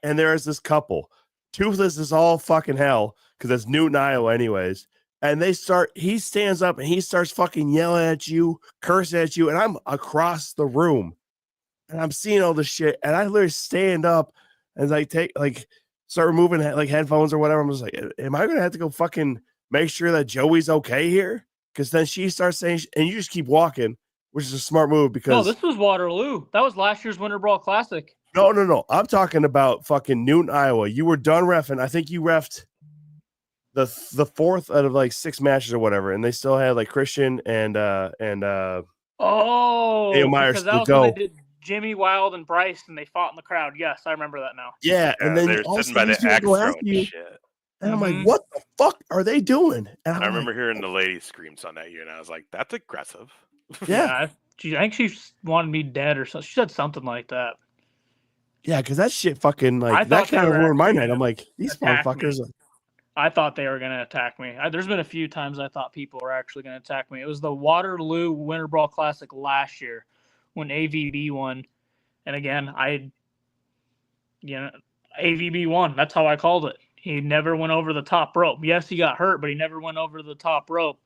And there is this couple. Toothless is all fucking hell because it's Newton, Iowa anyways. And he stands up and he starts fucking yelling at you, cursing at you. And I'm across the room and I'm seeing all this shit. And I literally stand up and start removing like headphones or whatever. I'm just like, am I going to have to go fucking make sure that Joey's okay here? Because then she starts saying, and you just keep walking, which is a smart move because. No, this was Waterloo. That was last year's Winter Brawl Classic. No. I'm talking about fucking Newton, Iowa. You were done reffing. I think you reffed the fourth out of like 6 matches or whatever, and they still had like Christian and Myers because that was go. when they did Jimmy Wild and Bryce, and they fought in the crowd. Yes, I remember that now. Yeah, and then they're sitting by the extra and shit. And I'm like, what the fuck are they doing? And I remember hearing the lady scream something at you, and I was like, that's aggressive. Yeah. I think she wanted me dead or something. She said something like that. Yeah, because that shit fucking like that kind of ruined my night. I'm like, these motherfuckers. I thought they were going to attack me. There's been a few times I thought people were actually going to attack me. It was the Waterloo Winter Brawl Classic last year when AVB won. And again, AVB won. That's how I called it. He never went over the top rope. Yes, he got hurt, but he never went over the top rope.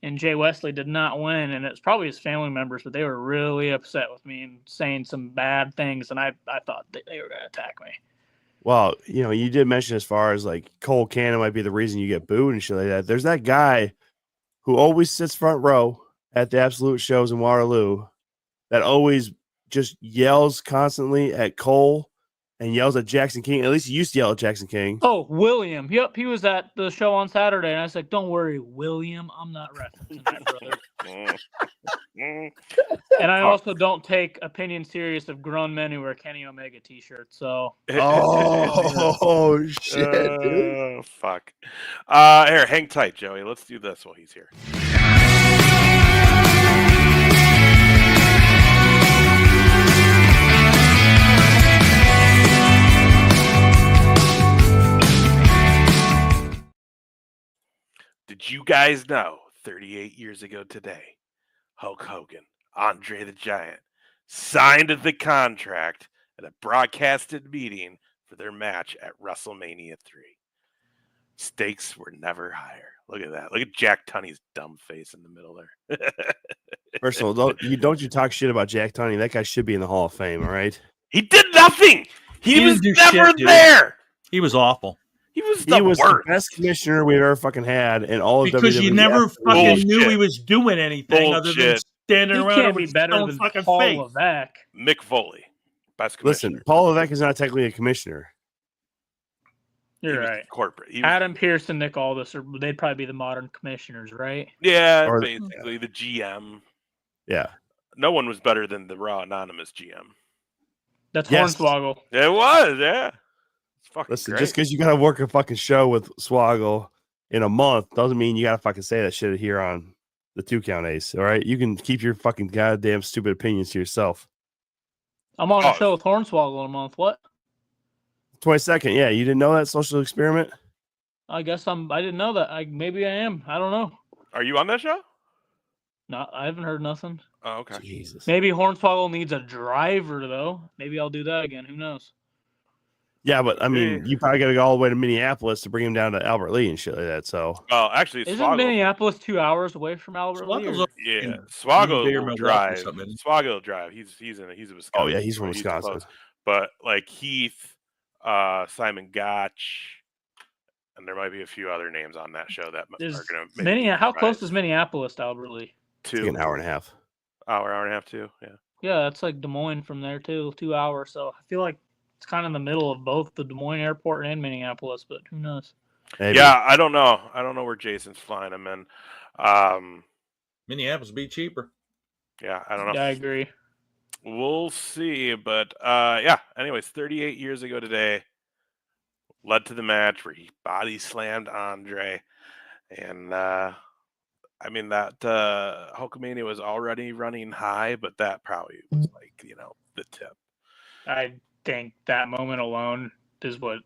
And Jay Wesley did not win. And it's probably his family members, but they were really upset with me and saying some bad things. And I thought they were going to attack me. Well, you did mention as far as like Cole Cannon might be the reason you get booed and shit like that. There's that guy who always sits front row at the Absolute shows in Waterloo that always just yells constantly at Cole and yells at Jackson King. At least he used to yell at Jackson King. Oh, William. Yep, he was at the show on Saturday. And I was like, don't worry, William. I'm not referencing that, brother. And I also don't take opinion serious of grown men who wear Kenny Omega t-shirts. So. Oh shit, dude. Fuck. Here, hang tight, Joey. Let's do this while he's here. Did you guys know 38 years ago today, Hulk Hogan, Andre the Giant, signed the contract at a broadcasted meeting for their match at WrestleMania 3? Stakes were never higher. Look at that. Look at Jack Tunney's dumb face in the middle there. First of all, don't you talk shit about Jack Tunney. That guy should be in the Hall of Fame, all right? He did nothing. He was never there. He was awful. He was the best commissioner we've ever fucking had in all of WWE. Because you never fucking knew he was doing anything other than standing around. He can't be better than Paul Levesque. Mick Foley. Best Listen, commissioner. Paul Levesque is not technically a commissioner. You're He was right. corporate. He was, Adam Pearce and Nick Aldis they'd probably be the modern commissioners, right? yeah, Or- basically the GM. Yeah. No one was better than the Raw Anonymous GM. That's Yes. Hornswoggle. It was, yeah. It's fucking Listen, great. just because you got to work a fucking show with Swoggle in a month doesn't mean you got to fucking say that shit here on the 2 Count Ace. All right. You can keep your fucking goddamn stupid opinions to yourself. I'm on a show with Hornswoggle in a month. What? 22nd. Yeah. You didn't know that social experiment? I guess I didn't know that. Maybe I am. I don't know. Are you on that show? No, I haven't heard nothing. Oh, okay. Jesus. Maybe Hornswoggle needs a driver though. Maybe I'll do that again. Who knows? Yeah, but I mean, you probably got to go all the way to Minneapolis to bring him down to Albert Lee and shit like that. So, well, actually, Isn't Swoggle, Minneapolis 2 hours away from Albert Lee? Swoggle's or- yeah, in Swoggle Green Bay or will Milwaukee or drive. something, isn't Swoggle will drive. He's a Wisconsin. oh yeah, he's so from Wisconsin. close. But like Heath, Simon Gotch, and there might be a few other names on that show that are going to make How close is Minneapolis to Albert Lee? It's like an hour and a half. hour and a half too. Yeah. Yeah, that's like Des Moines from there too, 2 hours. So I feel like it's kind of in the middle of both the Des Moines airport and Minneapolis, but who knows? Maybe. Yeah, I don't know. I don't know where Jason's flying him in. Minneapolis would be cheaper. Yeah, I don't know. Yeah, I agree. We'll see, but yeah. Anyways, 38 years ago today, led to the match where he body slammed Andre, and I mean that Hulkamania was already running high, but that probably was like the tip. I think that moment alone is what.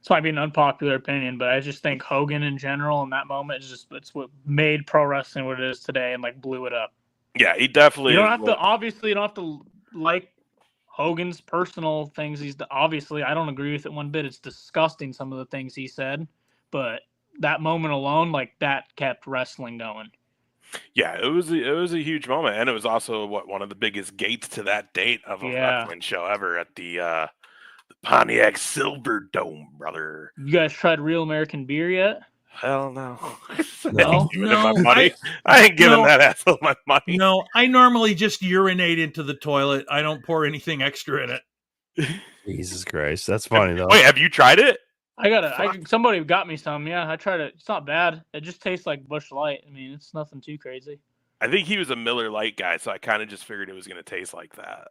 This might be an unpopular opinion, but I just think Hogan in general in that moment it's what made pro wrestling what it is today and like blew it up. Yeah, he definitely. You don't have to obviously you don't have to like Hogan's personal things. Obviously I don't agree with it one bit. It's disgusting some of the things he said, but that moment alone, like that kept wrestling going. Yeah, it was a huge moment, and it was also one of the biggest gates to that date of a wrestling show ever at the Pontiac Silver Dome, brother. You guys tried Real American Beer yet? Hell no. No? I ain't giving that asshole my money. No, I normally just urinate into the toilet. I don't pour anything extra in it. Jesus Christ, that's funny though. Wait, have you tried it? Somebody got me some. Yeah, I tried it. It's not bad. It just tastes like Busch Light. I mean, it's nothing too crazy. I think he was a Miller Lite guy, so I kind of just figured it was going to taste like that.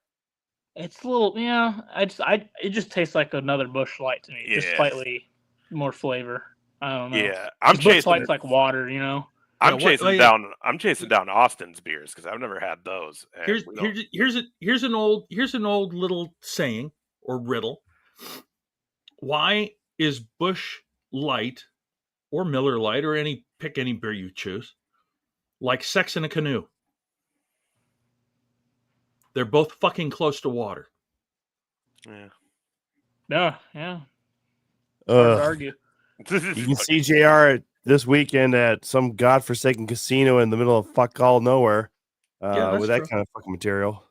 It's a little, it just tastes like another Busch Light to me. Yeah. Just slightly more flavor. I don't know. Yeah, I'm Busch Light's like water, I'm chasing down Austin's beers because I've never had those. Here's an old little saying or riddle. Why is Busch Light or Miller Lite or pick any beer you choose like sex in a canoe? They're both fucking close to water. Yeah. Hard to argue. You can see JR this weekend at some godforsaken casino in the middle of fuck all nowhere with that kind of fucking material.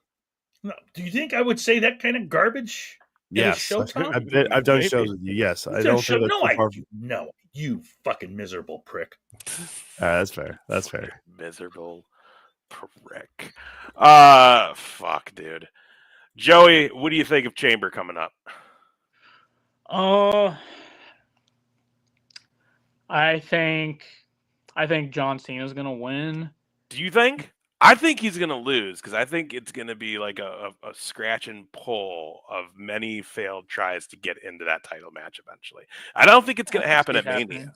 No, do you think I would say that kind of garbage? Yes, I've done shows with you. Yes, I don't think no, you fucking miserable prick. That's fair. That's fair. Miserable prick. Fuck, dude. Joey, what do you think of Chamber coming up? I think John Cena's gonna win. Do you think? I think he's going to lose because I think it's going to be like a scratch and pull of many failed tries to get into that title match eventually. I don't think it's going to happen at Mania.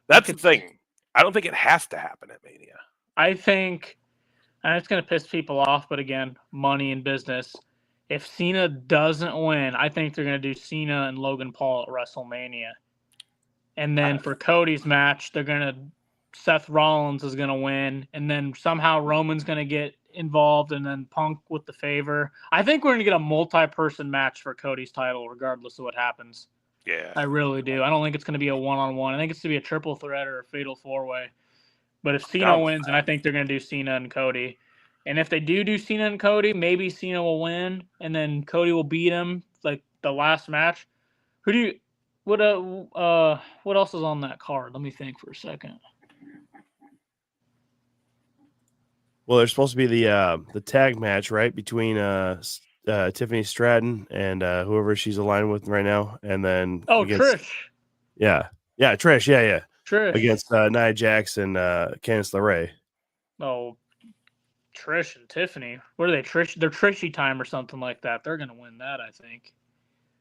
That's the thing. I don't think it has to happen at Mania. I think, and it's going to piss people off, but again, money and business. If Cena doesn't win, I think they're going to do Cena and Logan Paul at WrestleMania. And then for Cody's match, Seth Rollins is going to win, and then somehow Roman's going to get involved, and then Punk with the favor. I think we're going to get a multi-person match for Cody's title, regardless of what happens. Yeah. I really do. I don't think it's going to be a one-on-one. I think it's going to be a triple threat or a fatal four-way. But if Cena wins, then I think they're going to do Cena and Cody. And if they do Cena and Cody, maybe Cena will win, and then Cody will beat him, like the last match. What else is on that card? Let me think for a second. Well, there's supposed to be the tag match, right, between Tiffany Stratton and whoever she's aligned with right now, and then Trish. Yeah, Trish. Yeah. Trish against Nia Jax and Candice LeRae. Oh, Trish and Tiffany. What are they? They're Trishy time or something like that. They're gonna win that, I think.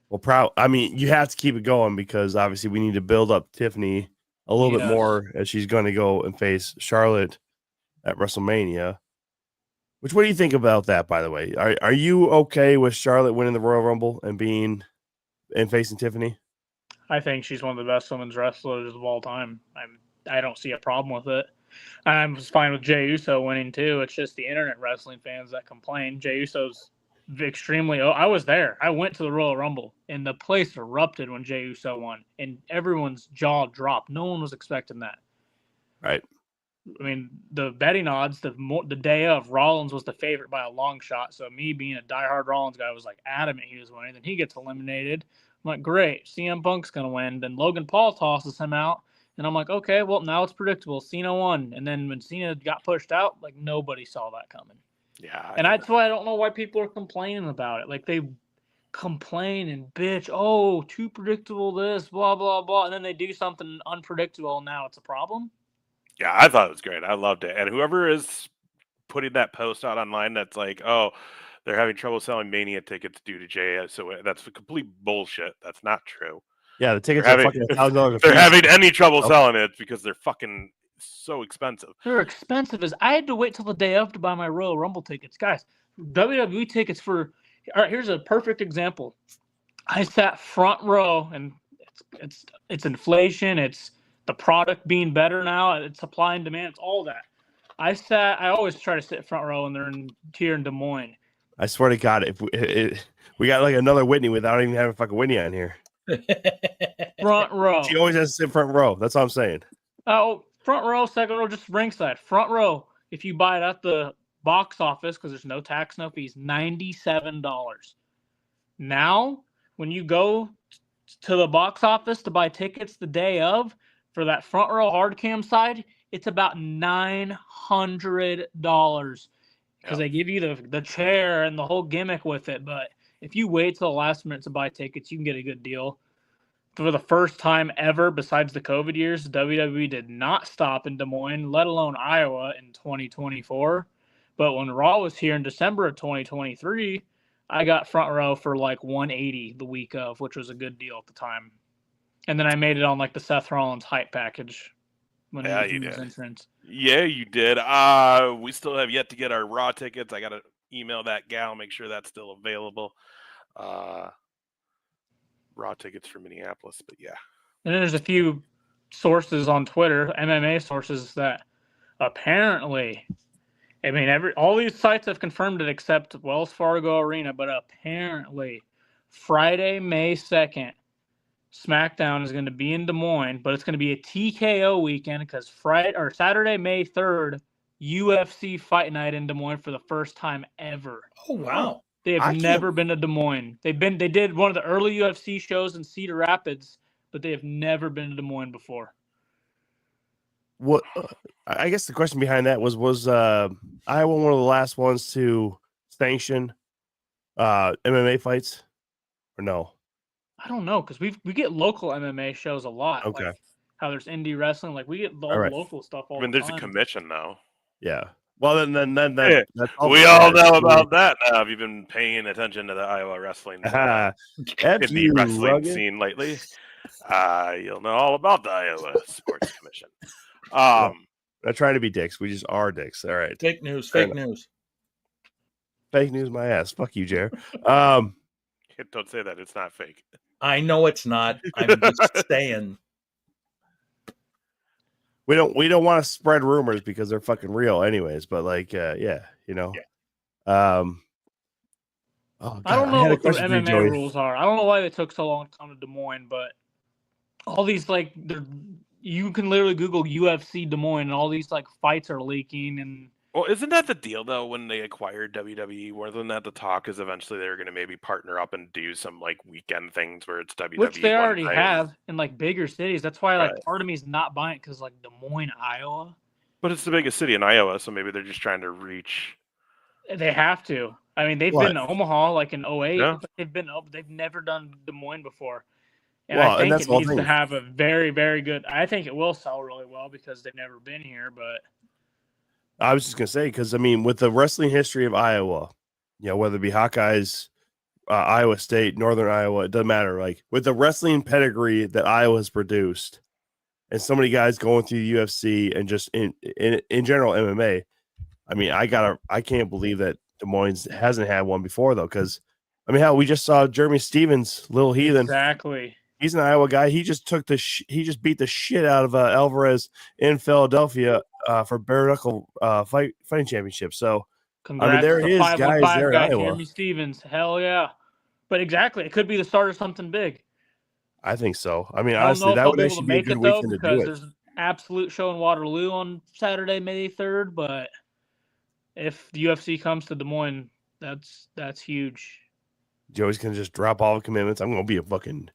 Well, I mean, you have to keep it going because obviously we need to build up Tiffany a little bit more as she's going to go and face Charlotte at WrestleMania. What do you think about that, by the way? Are you okay with Charlotte winning the Royal Rumble and facing Tiffany? I think she's one of the best women's wrestlers of all time. I don't see a problem with it. I'm fine with Jey Uso winning too. It's just the internet wrestling fans that complain. Jey Uso's extremely. I was there. I went to the Royal Rumble, and the place erupted when Jey Uso won, and everyone's jaw dropped. No one was expecting that. Right. I mean, the betting odds, the day of, Rollins was the favorite by a long shot. So me being a diehard Rollins guy was like adamant he was winning. Then he gets eliminated. I'm like, great, CM Punk's gonna win. Then Logan Paul tosses him out, and I'm like, okay, well now it's predictable. Cena won, and then when Cena got pushed out, like nobody saw that coming. Yeah, and that's why I don't know why people are complaining about it. Like they complain and bitch, oh, too predictable, this, blah blah blah, and then they do something unpredictable, and now it's a problem. Yeah, I thought it was great. I loved it. And whoever is putting that post out online that's like, oh, they're having trouble selling Mania tickets due to Jey, so that's complete bullshit. That's not true. Yeah, the tickets are fucking $1,000. If they're having any trouble selling it, it's because they're fucking so expensive. They're expensive as I had to wait till the day of to buy my Royal Rumble tickets. Guys, WWE tickets for all right, here's a perfect example. I sat front row, and it's inflation, it's the product being better now, it's supply and demand, it's all that. I always try to sit front row when they're here in Des Moines. I swear to God, if we got like another Whitney without even having fucking Whitney on here. Front row. She always has to sit front row. That's all I'm saying. Oh, front row, second row, just ringside. Front row, if you buy it at the box office, because there's no tax, no fees, $97. Now, when you go to the box office to buy tickets the day of for that front row hard cam side, it's about $900 because they give you the chair and the whole gimmick with it. But if you wait till the last minute to buy tickets, you can get a good deal. For the first time ever, besides the COVID years, WWE did not stop in Des Moines, let alone Iowa, in 2024. But when Raw was here in December of 2023, I got front row for like $180 the week of, which was a good deal at the time. And then I made it on like the Seth Rollins hype package when he was entrance. Yeah, you did. We still have yet to get our Raw tickets. I got to email that gal, make sure that's still available. Raw tickets for Minneapolis, but yeah. And then there's a few sources on Twitter, MMA sources, that apparently, I mean, all these sites have confirmed it except Wells Fargo Arena, but apparently Friday, May 2nd, SmackDown is going to be in Des Moines, but it's going to be a TKO weekend because Saturday, May 3rd, UFC Fight Night in Des Moines for the first time ever. Oh, wow. They have never been to Des Moines. They did one of the early UFC shows in Cedar Rapids, but they have never been to Des Moines before. What I guess the question behind that was Iowa one of the last ones to sanction MMA fights, or no? I don't know, because we get local MMA shows a lot. Okay. Like how there's indie wrestling, like we get all the local stuff all the time. There's a commission though. Yeah. Well, then we all know about that now. Have you been paying attention to the Iowa wrestling indie wrestling scene lately? You'll know all about the Iowa Sports Commission. Not trying to be dicks. We just are dicks. All right. Fake news. Fake news. Fake news, my ass. Fuck you, Jer. Don't say that. It's not fake. I know it's not. I'm just saying. We don't want to spread rumors because they're fucking real, anyways. But like, yeah, you know. Yeah. I don't know what the MMA rules are. I don't know why they took so long to come to Des Moines, but all these you can literally Google UFC Des Moines, and all these like fights are leaking. And well, isn't that the deal though? When they acquired WWE, wasn't that the talk? Is eventually they're going to maybe partner up and do some like weekend things where it's WWE, which they already have in like bigger cities. That's why like part of me is not buying it because like Des Moines, Iowa. But it's the biggest city in Iowa, so maybe they're just trying to reach. They have to. I mean, they've been to Omaha like in 08, Yeah. but they've never done Des Moines before. And Well, I think that's it the whole needs to thing. have a very, very good. I think it will sell really well because they've never been here. But I was just gonna say, because I mean, with the wrestling history of Iowa, whether it be Hawkeyes, Iowa State, Northern Iowa, it doesn't matter. Like with the wrestling pedigree that Iowa has produced, and so many guys going through the UFC and just in general MMA. I mean, I can't believe that Des Moines hasn't had one before though, because I mean, hell, we just saw Jeremy Stevens, Little Heathen. exactly. He's an Iowa guy. He just he just beat the shit out of Alvarez in Philadelphia for bare knuckle fighting championship. So Congrats I mean, there to is 515 guys there in guy, Iowa. Jeremy Stevens. Hell yeah! But exactly, it could be the start of something big. I think so. I mean, I don't know honestly, if that they'll would be able to actually be a make good it though weekend to do because it. there's an absolute show in Waterloo on Saturday, May 3rd. But if the UFC comes to Des Moines, that's huge. Joey's gonna just drop all the commitments. I'm gonna be a fucking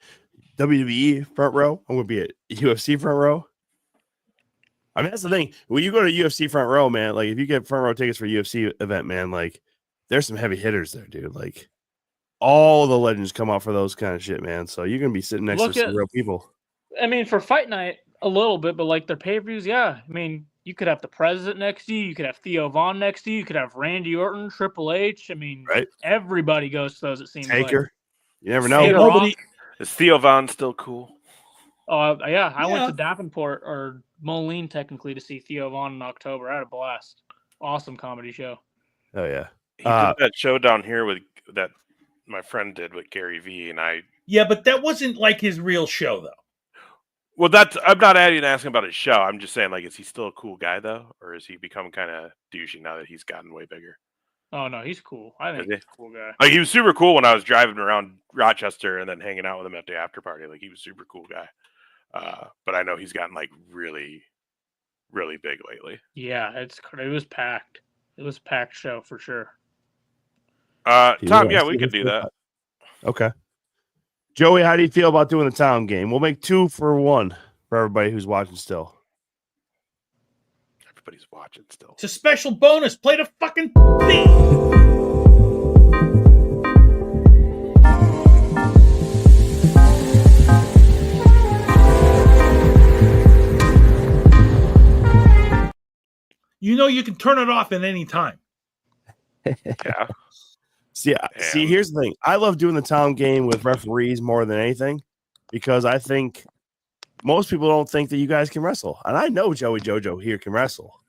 WWE front row. I'm gonna be a UFC front row. I mean, that's the thing. When you go to UFC front row, man, like if you get front row tickets for a UFC event, man, like there's some heavy hitters there, dude. Like all the legends come out for those kind of shit, man. So you're gonna be sitting next to some real people. I mean, for fight night, a little bit, but like their pay-per-views, yeah. I mean, you could have the President next to you. You could have Theo Von next to you. You could have Randy Orton, Triple H. I mean, everybody goes to those, it seems Taker. like. You never know. Hey, nobody. Is Theo Von still cool? Yeah. I went to Davenport or Moline technically to see Theo Von in October. I had a blast. Awesome comedy show. Oh yeah. He did that show down here with that my friend did with Gary Vee and I. Yeah, but that wasn't like his real show though. Well, I'm not asking about his show. I'm just saying, like, is he still a cool guy though, or has he become kind of douchey now that he's gotten way bigger? Oh no, he's cool. I think he's a cool guy. Like he was super cool when I was driving around Rochester and then hanging out with him at the after party. Like he was a super cool guy. But I know he's gotten like really, really big lately. Yeah, it was packed. It was a packed show for sure. Tom, yeah, we could do that. Okay. Joey, how do you feel about doing the town game? We'll make 2 for 1 for everybody who's watching still. Everybody's watching still. It's a special bonus. Play the fucking theme. You know you can turn it off at any time. Yeah. See, here's the thing. I love doing the town game with referees more than anything because I think most people don't think that you guys can wrestle. And I know Joey Jojo here can wrestle.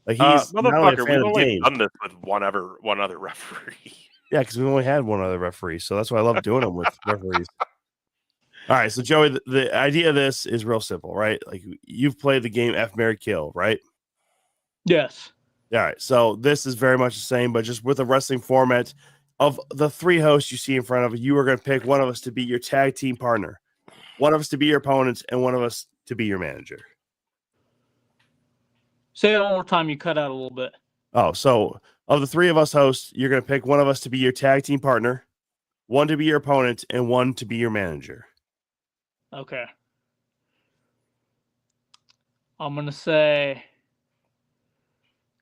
Like he's motherfucker, we've only done this with one other referee. Yeah, because we've only had one other referee. So that's why I love doing them with referees. All right. So Joey, the idea of this is real simple, right? Like you've played the game F, Marry, Kill, right? Yes. All right. So this is very much the same, but just with a wrestling format. Of the 3 hosts you see in front of you are going to pick one of us to be your tag team partner, one of us to be your opponent, and one of us to be your manager. Say it one more time. You cut out a little bit. Oh, so of the 3 of us hosts, you're going to pick one of us to be your tag team partner, one to be your opponent, and one to be your manager. Okay. I'm going to say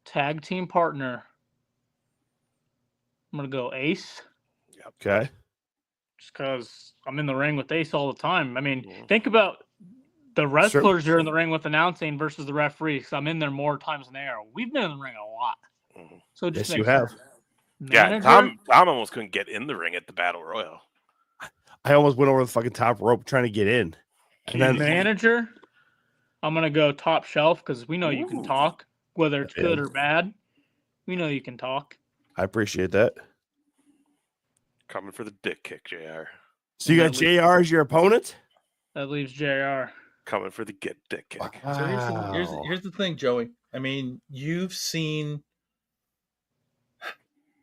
tag team partner. I'm going to go Ace. Okay. Just because I'm in the ring with Ace all the time. I mean, think about the wrestlers you're in the ring with announcing versus the referee. Because I'm in there more times than they are. We've been in the ring a lot. So just yes, you have. Yeah, Tom almost couldn't get in the ring at the Battle Royal. I almost went over the fucking top rope trying to get in. And then manager, I'm going to go top shelf because we know you can talk, whether it's good or bad. We know you can talk. I appreciate that. Coming for the dick kick, JR. So you got JR as your opponent? That leaves JR. Coming for the dick kick. Wow. So here's the thing, Joey. I mean, you've seen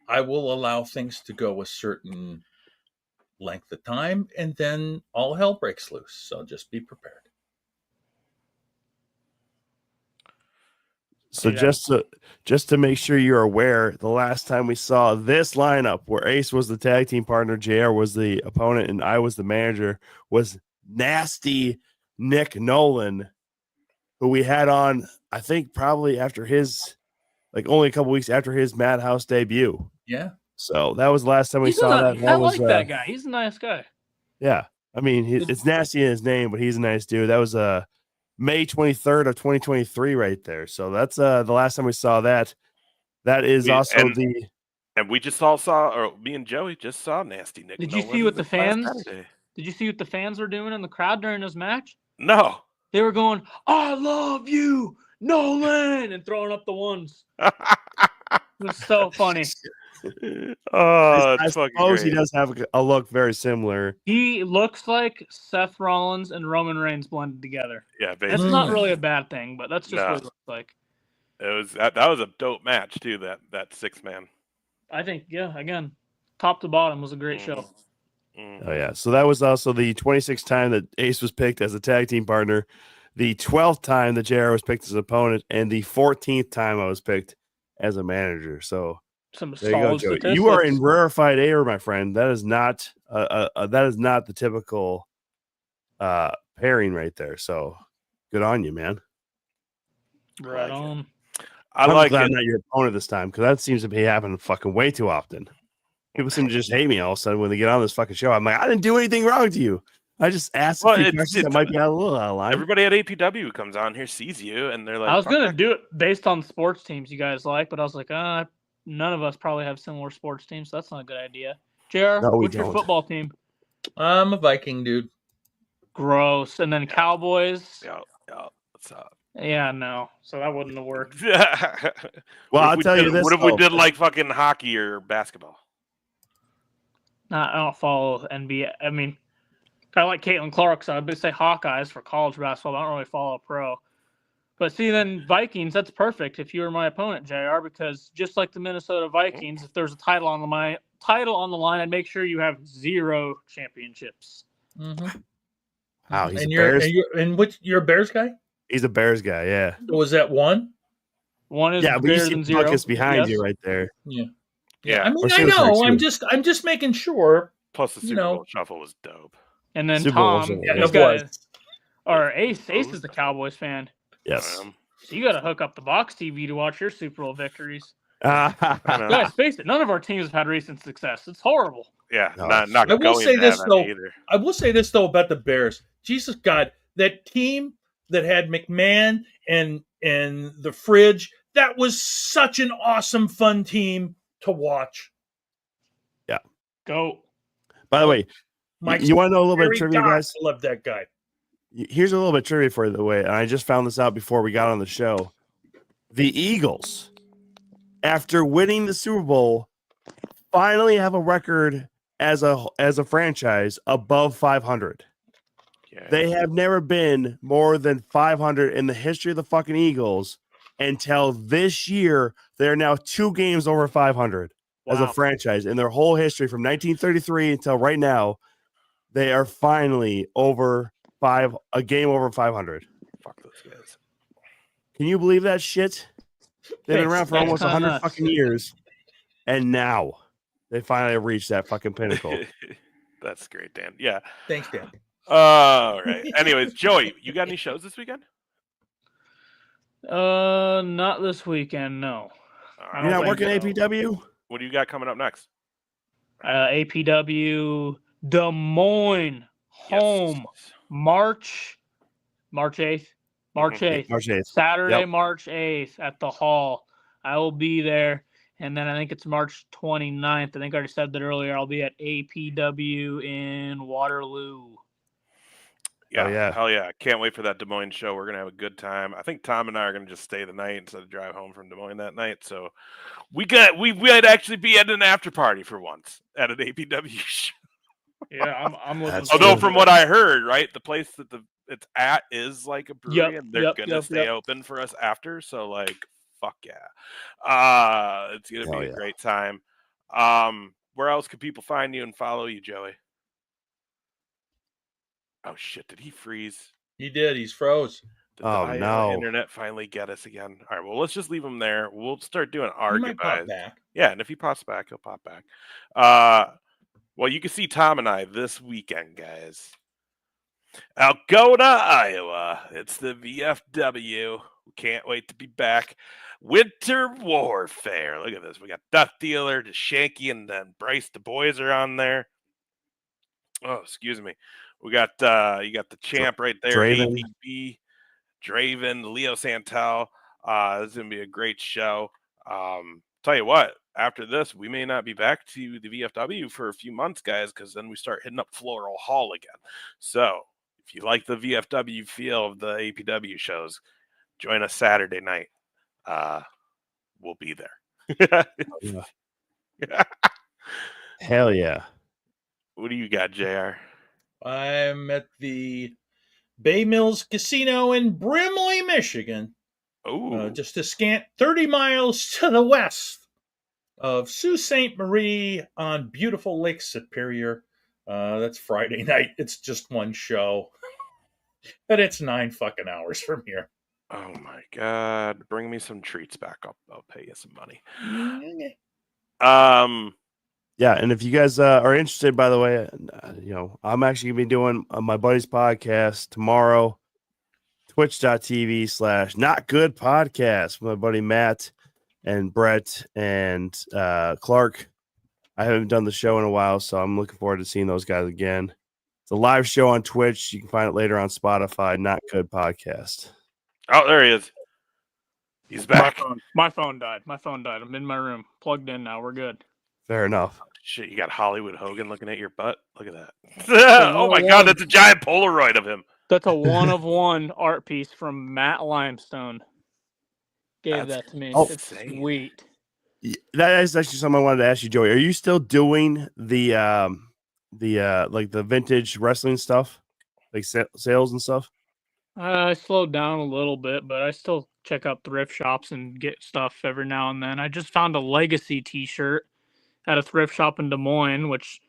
I will allow things to go a certain length of time, and then all hell breaks loose. So just be prepared. So just to make sure you're aware, the last time we saw this lineup where Ace was the tag team partner, JR was the opponent, and I was the manager, was Nasty Nick Nolan, who we had on, I think probably after his, like only a couple weeks after his Madhouse debut. Yeah. So that was the last time we saw that. I was, like that guy. He's a nice guy. Yeah. I mean, it's nasty in his name, but he's a nice dude. That was May 23rd of 2023 right there. So that's the last time we saw that. That is and we just all saw, or me and Joey just saw Nasty Nick. Did you see what the fans? Did you see what the fans were doing in the crowd during this match? No. They were going, "I love you, Nolan," and throwing up the ones. It was so funny. I suppose he does have a look very similar. He looks like Seth Rollins and Roman Reigns blended together. Yeah, basically. That's not really a bad thing, but that's just what it looks like. It was that was a dope match too. That 6-man. I think, yeah. Again, top to bottom was a great show. Oh yeah. So that was also the 26th time that Ace was picked as a tag team partner, the 12th time that JR was picked as an opponent, and the 14th time I was picked as a manager. So some there you go, Joey. You are in rarefied air, my friend. That is not the typical pairing right there. So good on you, man. Right on. I'm glad I'm not your opponent this time, because that seems to be happening fucking way too often. People seem to just hate me all of a sudden when they get on this fucking show. I'm like, I didn't do anything wrong to you. I just asked a few questions that might be a little out of line. Everybody at APW who comes on here sees you, and they're like, I was going to do it based on sports teams you guys like, but I was like, none of us probably have similar sports teams, so that's not a good idea. JR, what's your football team? I'm a Viking dude. Gross. And then Cowboys. Yeah, what's up? Yeah, no. So that wouldn't have worked. Well, I'll tell you this. What if we did like fucking hockey or basketball? Nah, I don't follow NBA. I mean, I like Caitlin Clark, so I'd say Hawkeyes for college basketball. I don't really follow pro. But see, then Vikings, that's perfect if you were my opponent, JR, because just like the Minnesota Vikings, if there's a title on the line, I'd make sure you have 0 championships. Mm-hmm. Wow, he's you're a Bears guy? He's a Bears guy, yeah. Was that one? One is but greater you see than 0. Buckets behind you right there. Yeah. I mean, I know. I'm just making sure. Plus, the Super Bowl shuffle was dope. And then Super Tom, Ace is the Cowboys fan. Yes. So you got to hook up the box TV to watch your Super Bowl victories. Guys, face it, none of our teams have had recent success. It's horrible. Yeah, no. not I will say this though. Either. I will say this though about the Bears. Jesus God, that team that had McMahon and the Fridge, that was such an awesome, fun team to watch. Yeah. Go. By the way, you want to know a little bit of trivia, guys? I love that guy. Here's a little bit of trivia for you, the way, and I just found this out before we got on the show. The Eagles, after winning the Super Bowl, finally have a record as a franchise above 500. Yeah. They have never been more than 500 in the history of the fucking Eagles until this year. They're now 2 games over 500 as a franchise in their whole history from 1933 until right now. They are finally a game over 500. Fuck those guys. Can you believe that shit? They've been around for almost 100 fucking years, and now they finally reached that fucking pinnacle. That's great, Dan. Yeah. Thanks, Dan. All right. Anyways, Joey, you got any shows this weekend? Not this weekend, no. You're not working APW? What do you got coming up next? APW Des Moines home. Yes. March 8th. March 8th. Saturday, March 8th at the Hall. I will be there. And then I think it's March 29th. I think I already said that earlier. I'll be at APW in Waterloo. Yeah, hell yeah. Can't wait for that Des Moines show. We're going to have a good time. I think Tom and I are going to just stay the night instead of drive home from Des Moines that night. So we might actually be at an after party for once at an APW show. Yeah, I'm looking. Although from what I heard, right, the place that it's at is like a brewery, and they're gonna stay open for us after. So like, fuck yeah, it's gonna be a great time. Where else can people find you and follow you, Joey? Oh shit, did he freeze? He did. He's froze. Did the internet finally get us again? All right, well, let's just leave him there. We'll start doing our goodbyes. Yeah, and if he pops back, he'll pop back. Well, you can see Tom and I this weekend, guys. Algona, Iowa. It's the VFW. who can't wait to be back. Winter Warfare. Look at this. We got Death Dealer, Shanky, and then Bryce. The boys are on there. Oh, excuse me. We got you got the champ right there, Draven. AVB, Draven, Leo Santel. This is gonna be a great show. Tell you what, after this, we may not be back to the VFW for a few months, guys, because then we start hitting up Floral Hall again. So if you like the VFW feel of the APW shows, join us Saturday night. We'll be there. Hell yeah. What do you got, JR? I'm at the Bay Mills Casino in Brimley, Michigan. Oh, just a scant 30 miles to the west of Sault Ste. Marie on beautiful Lake Superior. That's Friday night. It's just one show. But it's 9 fucking hours from here. Oh my God. Bring me some treats back up. I'll pay you some money. Yeah, and if you guys are interested, by the way, I'm actually going to be doing my buddy's podcast tomorrow, twitch.tv/notgoodpodcast with my buddy Matt and Brett and Clark. I haven't done the show in a while, so I'm looking forward to seeing those guys again. It's a live show on Twitch. You can find it later on Spotify, Not Good Podcast. Oh, there he is. He's back. My phone died. I'm in my room, plugged in now. We're good. Fair enough. Shit, you got Hollywood Hogan looking at your butt? Look at that. Oh my God, that's a giant Polaroid of him. That's a 1-of-1 art piece from Matt Limestone. Gave that to me. It's sweet. That is actually something I wanted to ask you, Joey. Are you still doing the like the vintage wrestling stuff, like sales and stuff? I slowed down a little bit, but I still check out thrift shops and get stuff every now and then. I just found a Legacy T-shirt at a thrift shop in Des Moines, which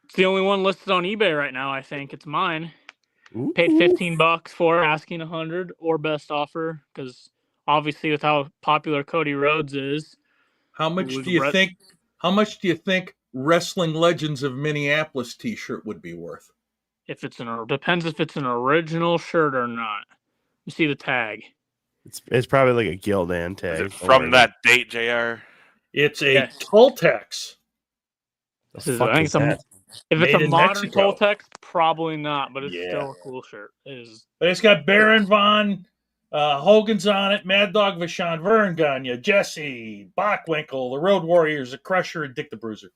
it's the only one listed on eBay right now. I think it's mine. Ooh. Paid $15 for asking 100 or best offer, because obviously with how popular Cody Rhodes is. How much do you think Wrestling Legends of Minneapolis T-shirt would be worth? Depends if it's an original shirt or not. You see the tag. It's probably like a Gildan tag. Is it from that date, JR? It's a Toltex. If it's a modern Toltex, probably not, but it's still a cool shirt. But it's got Baron Von Hogan's on it, Mad Dog Vachon, Vern Gagne, Jesse, Bockwinkel, the Road Warriors, the Crusher, and Dick the Bruiser.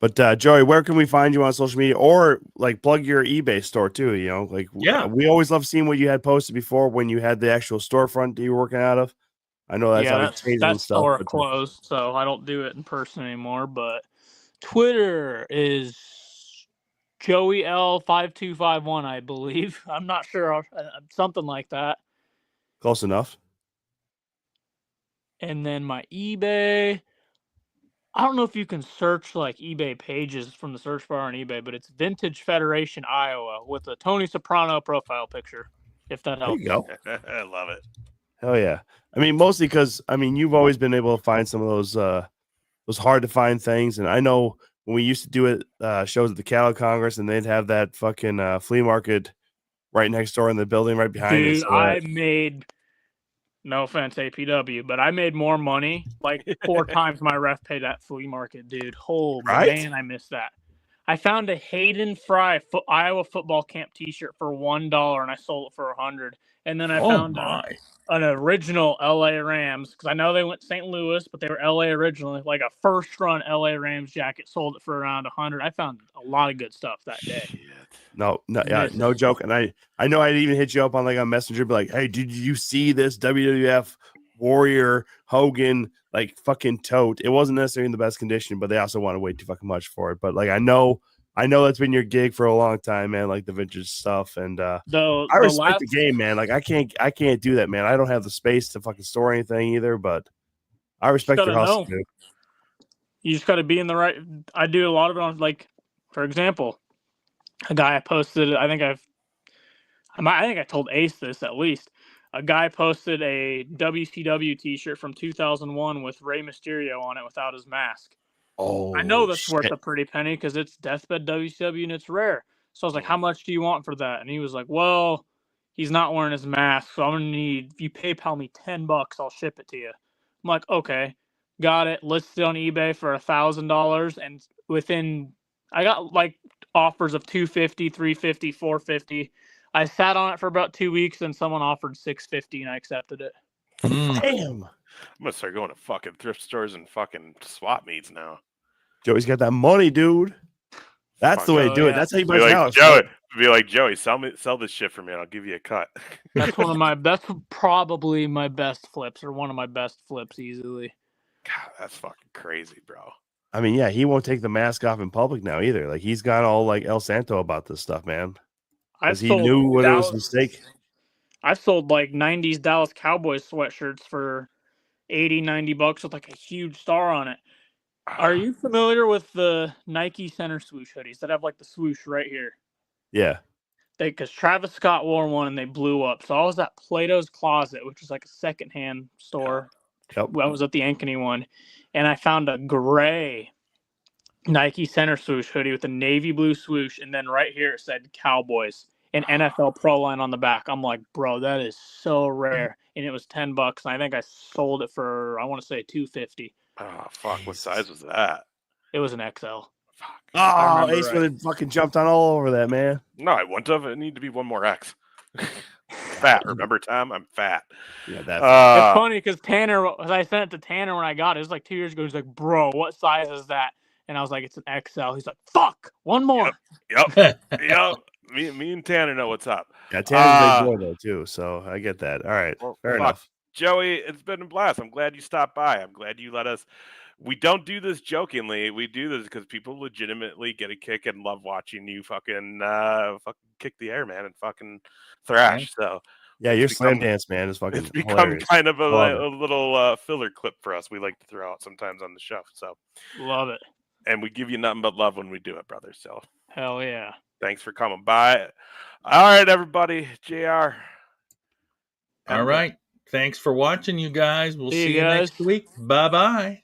But Joey, where can we find you on social media, or like plug your eBay store too? We always love seeing what you had posted before when you had the actual storefront that you were working out of. I know that's that store closed, so I don't do it in person anymore. But Twitter is Joey L5251, I believe. I'm not sure, something like that. Close enough. And then my eBay, I don't know if you can search like eBay pages from the search bar on eBay, but it's Vintage Federation Iowa with a Tony Soprano profile picture, if that helps. There you go. I love it. Hell yeah. I mean, mostly because, you've always been able to find some of those hard to find things. And I know when we used to do it, shows at the Cattle Congress, and they'd have that fucking flea market right next door in the building right behind it. Dude, I made, no offense, APW, but I made more money, like 4 times my ref paid at flea market, dude. Oh, man, I missed that. I found a Hayden Fry Iowa football camp T-shirt for $1, and I sold it for $100. And then I found an original LA Rams, because I know they went St. Louis, but they were LA originally, like a first-run LA Rams jacket, sold it for around $100. I found a lot of good stuff that day. Shit. No joke. And I know I'd even hit you up on like a messenger, be like, hey, did you see this WWF Warrior Hogan like fucking tote? It wasn't necessarily in the best condition, but they also want to way too fucking much for it. But like I know that's been your gig for a long time, man, like the vintage stuff. And I respect the game, man. Like I can't do that, man. I don't have the space to fucking store anything either, but I respect your hustle, dude. You just got to be in the right. I do a lot of it on, like, for example, a guy I posted, I think I told Ace this at least. A guy posted a WCW T-shirt from 2001 with Rey Mysterio on it without his mask. Oh, I know that's worth a pretty penny because it's Deathbed WCW and it's rare. So I was like, how much do you want for that? And he was like, well, he's not wearing his mask, so I'm gonna need, if you PayPal me $10, I'll ship it to you. I'm like, okay, got it. Listed on eBay for $1,000, and I got like offers of $250, $350, $450. I sat on it for about 2 weeks, and someone offered $650, and I accepted it. Damn. I'm gonna start going to fucking thrift stores and fucking swap meets now. Joey's got that money, dude. That's the way to do it. That's how you buy a house. Be like, Joey, sell this shit for me, and I'll give you a cut. That's that's probably my best flips, or one of my best flips easily. God, that's fucking crazy, bro. I mean, yeah, he won't take the mask off in public now either. Like, he's gone all like El Santo about this stuff, man. Because he knew what it was a mistake. I've sold like 90s Dallas Cowboys sweatshirts for $80, $90 with like a huge star on it. Are you familiar with the Nike Center swoosh hoodies that have like the swoosh right here? Yeah. Because Travis Scott wore one and they blew up. So I was at Plato's Closet, which is like a secondhand store. Yep. I was at the Ankeny one, and I found a gray Nike Center swoosh hoodie with a navy blue swoosh, and then right here it said Cowboys and NFL Pro Line on the back. I'm like, bro, that is so rare, and it was $10, and I think I sold it for, I want to say $250. Oh fuck! What size was that? It was an XL. Fuck. Oh, Ace would have fucking jumped on all over that, man. No, I wouldn't have. It need to be one more X. Fat. Remember, Tom? I'm fat. Yeah, that's it's funny because Tanner, I sent it to Tanner when I got it. It was like 2 years ago. He's like, bro, what size is that? And I was like, it's an XL. He's like, fuck, one more. Yep. Me and Tanner know what's up. Yeah, Tanner's a big boy though too, so I get that. All right, well, fair enough. Joey, it's been a blast. I'm glad you stopped by. I'm glad you let us. We don't do this jokingly. We do this because people legitimately get a kick and love watching you fucking kick the air, man, and fucking thrash. So yeah, your slam dance, man, is fucking. It's become hilarious. kind of a little filler clip for us. We like to throw out sometimes on the show. So love it, and we give you nothing but love when we do it, brother. So hell yeah. Thanks for coming by. All right, everybody. JR. All right. Thanks for watching, you guys. We'll see you guys next week. Bye-bye.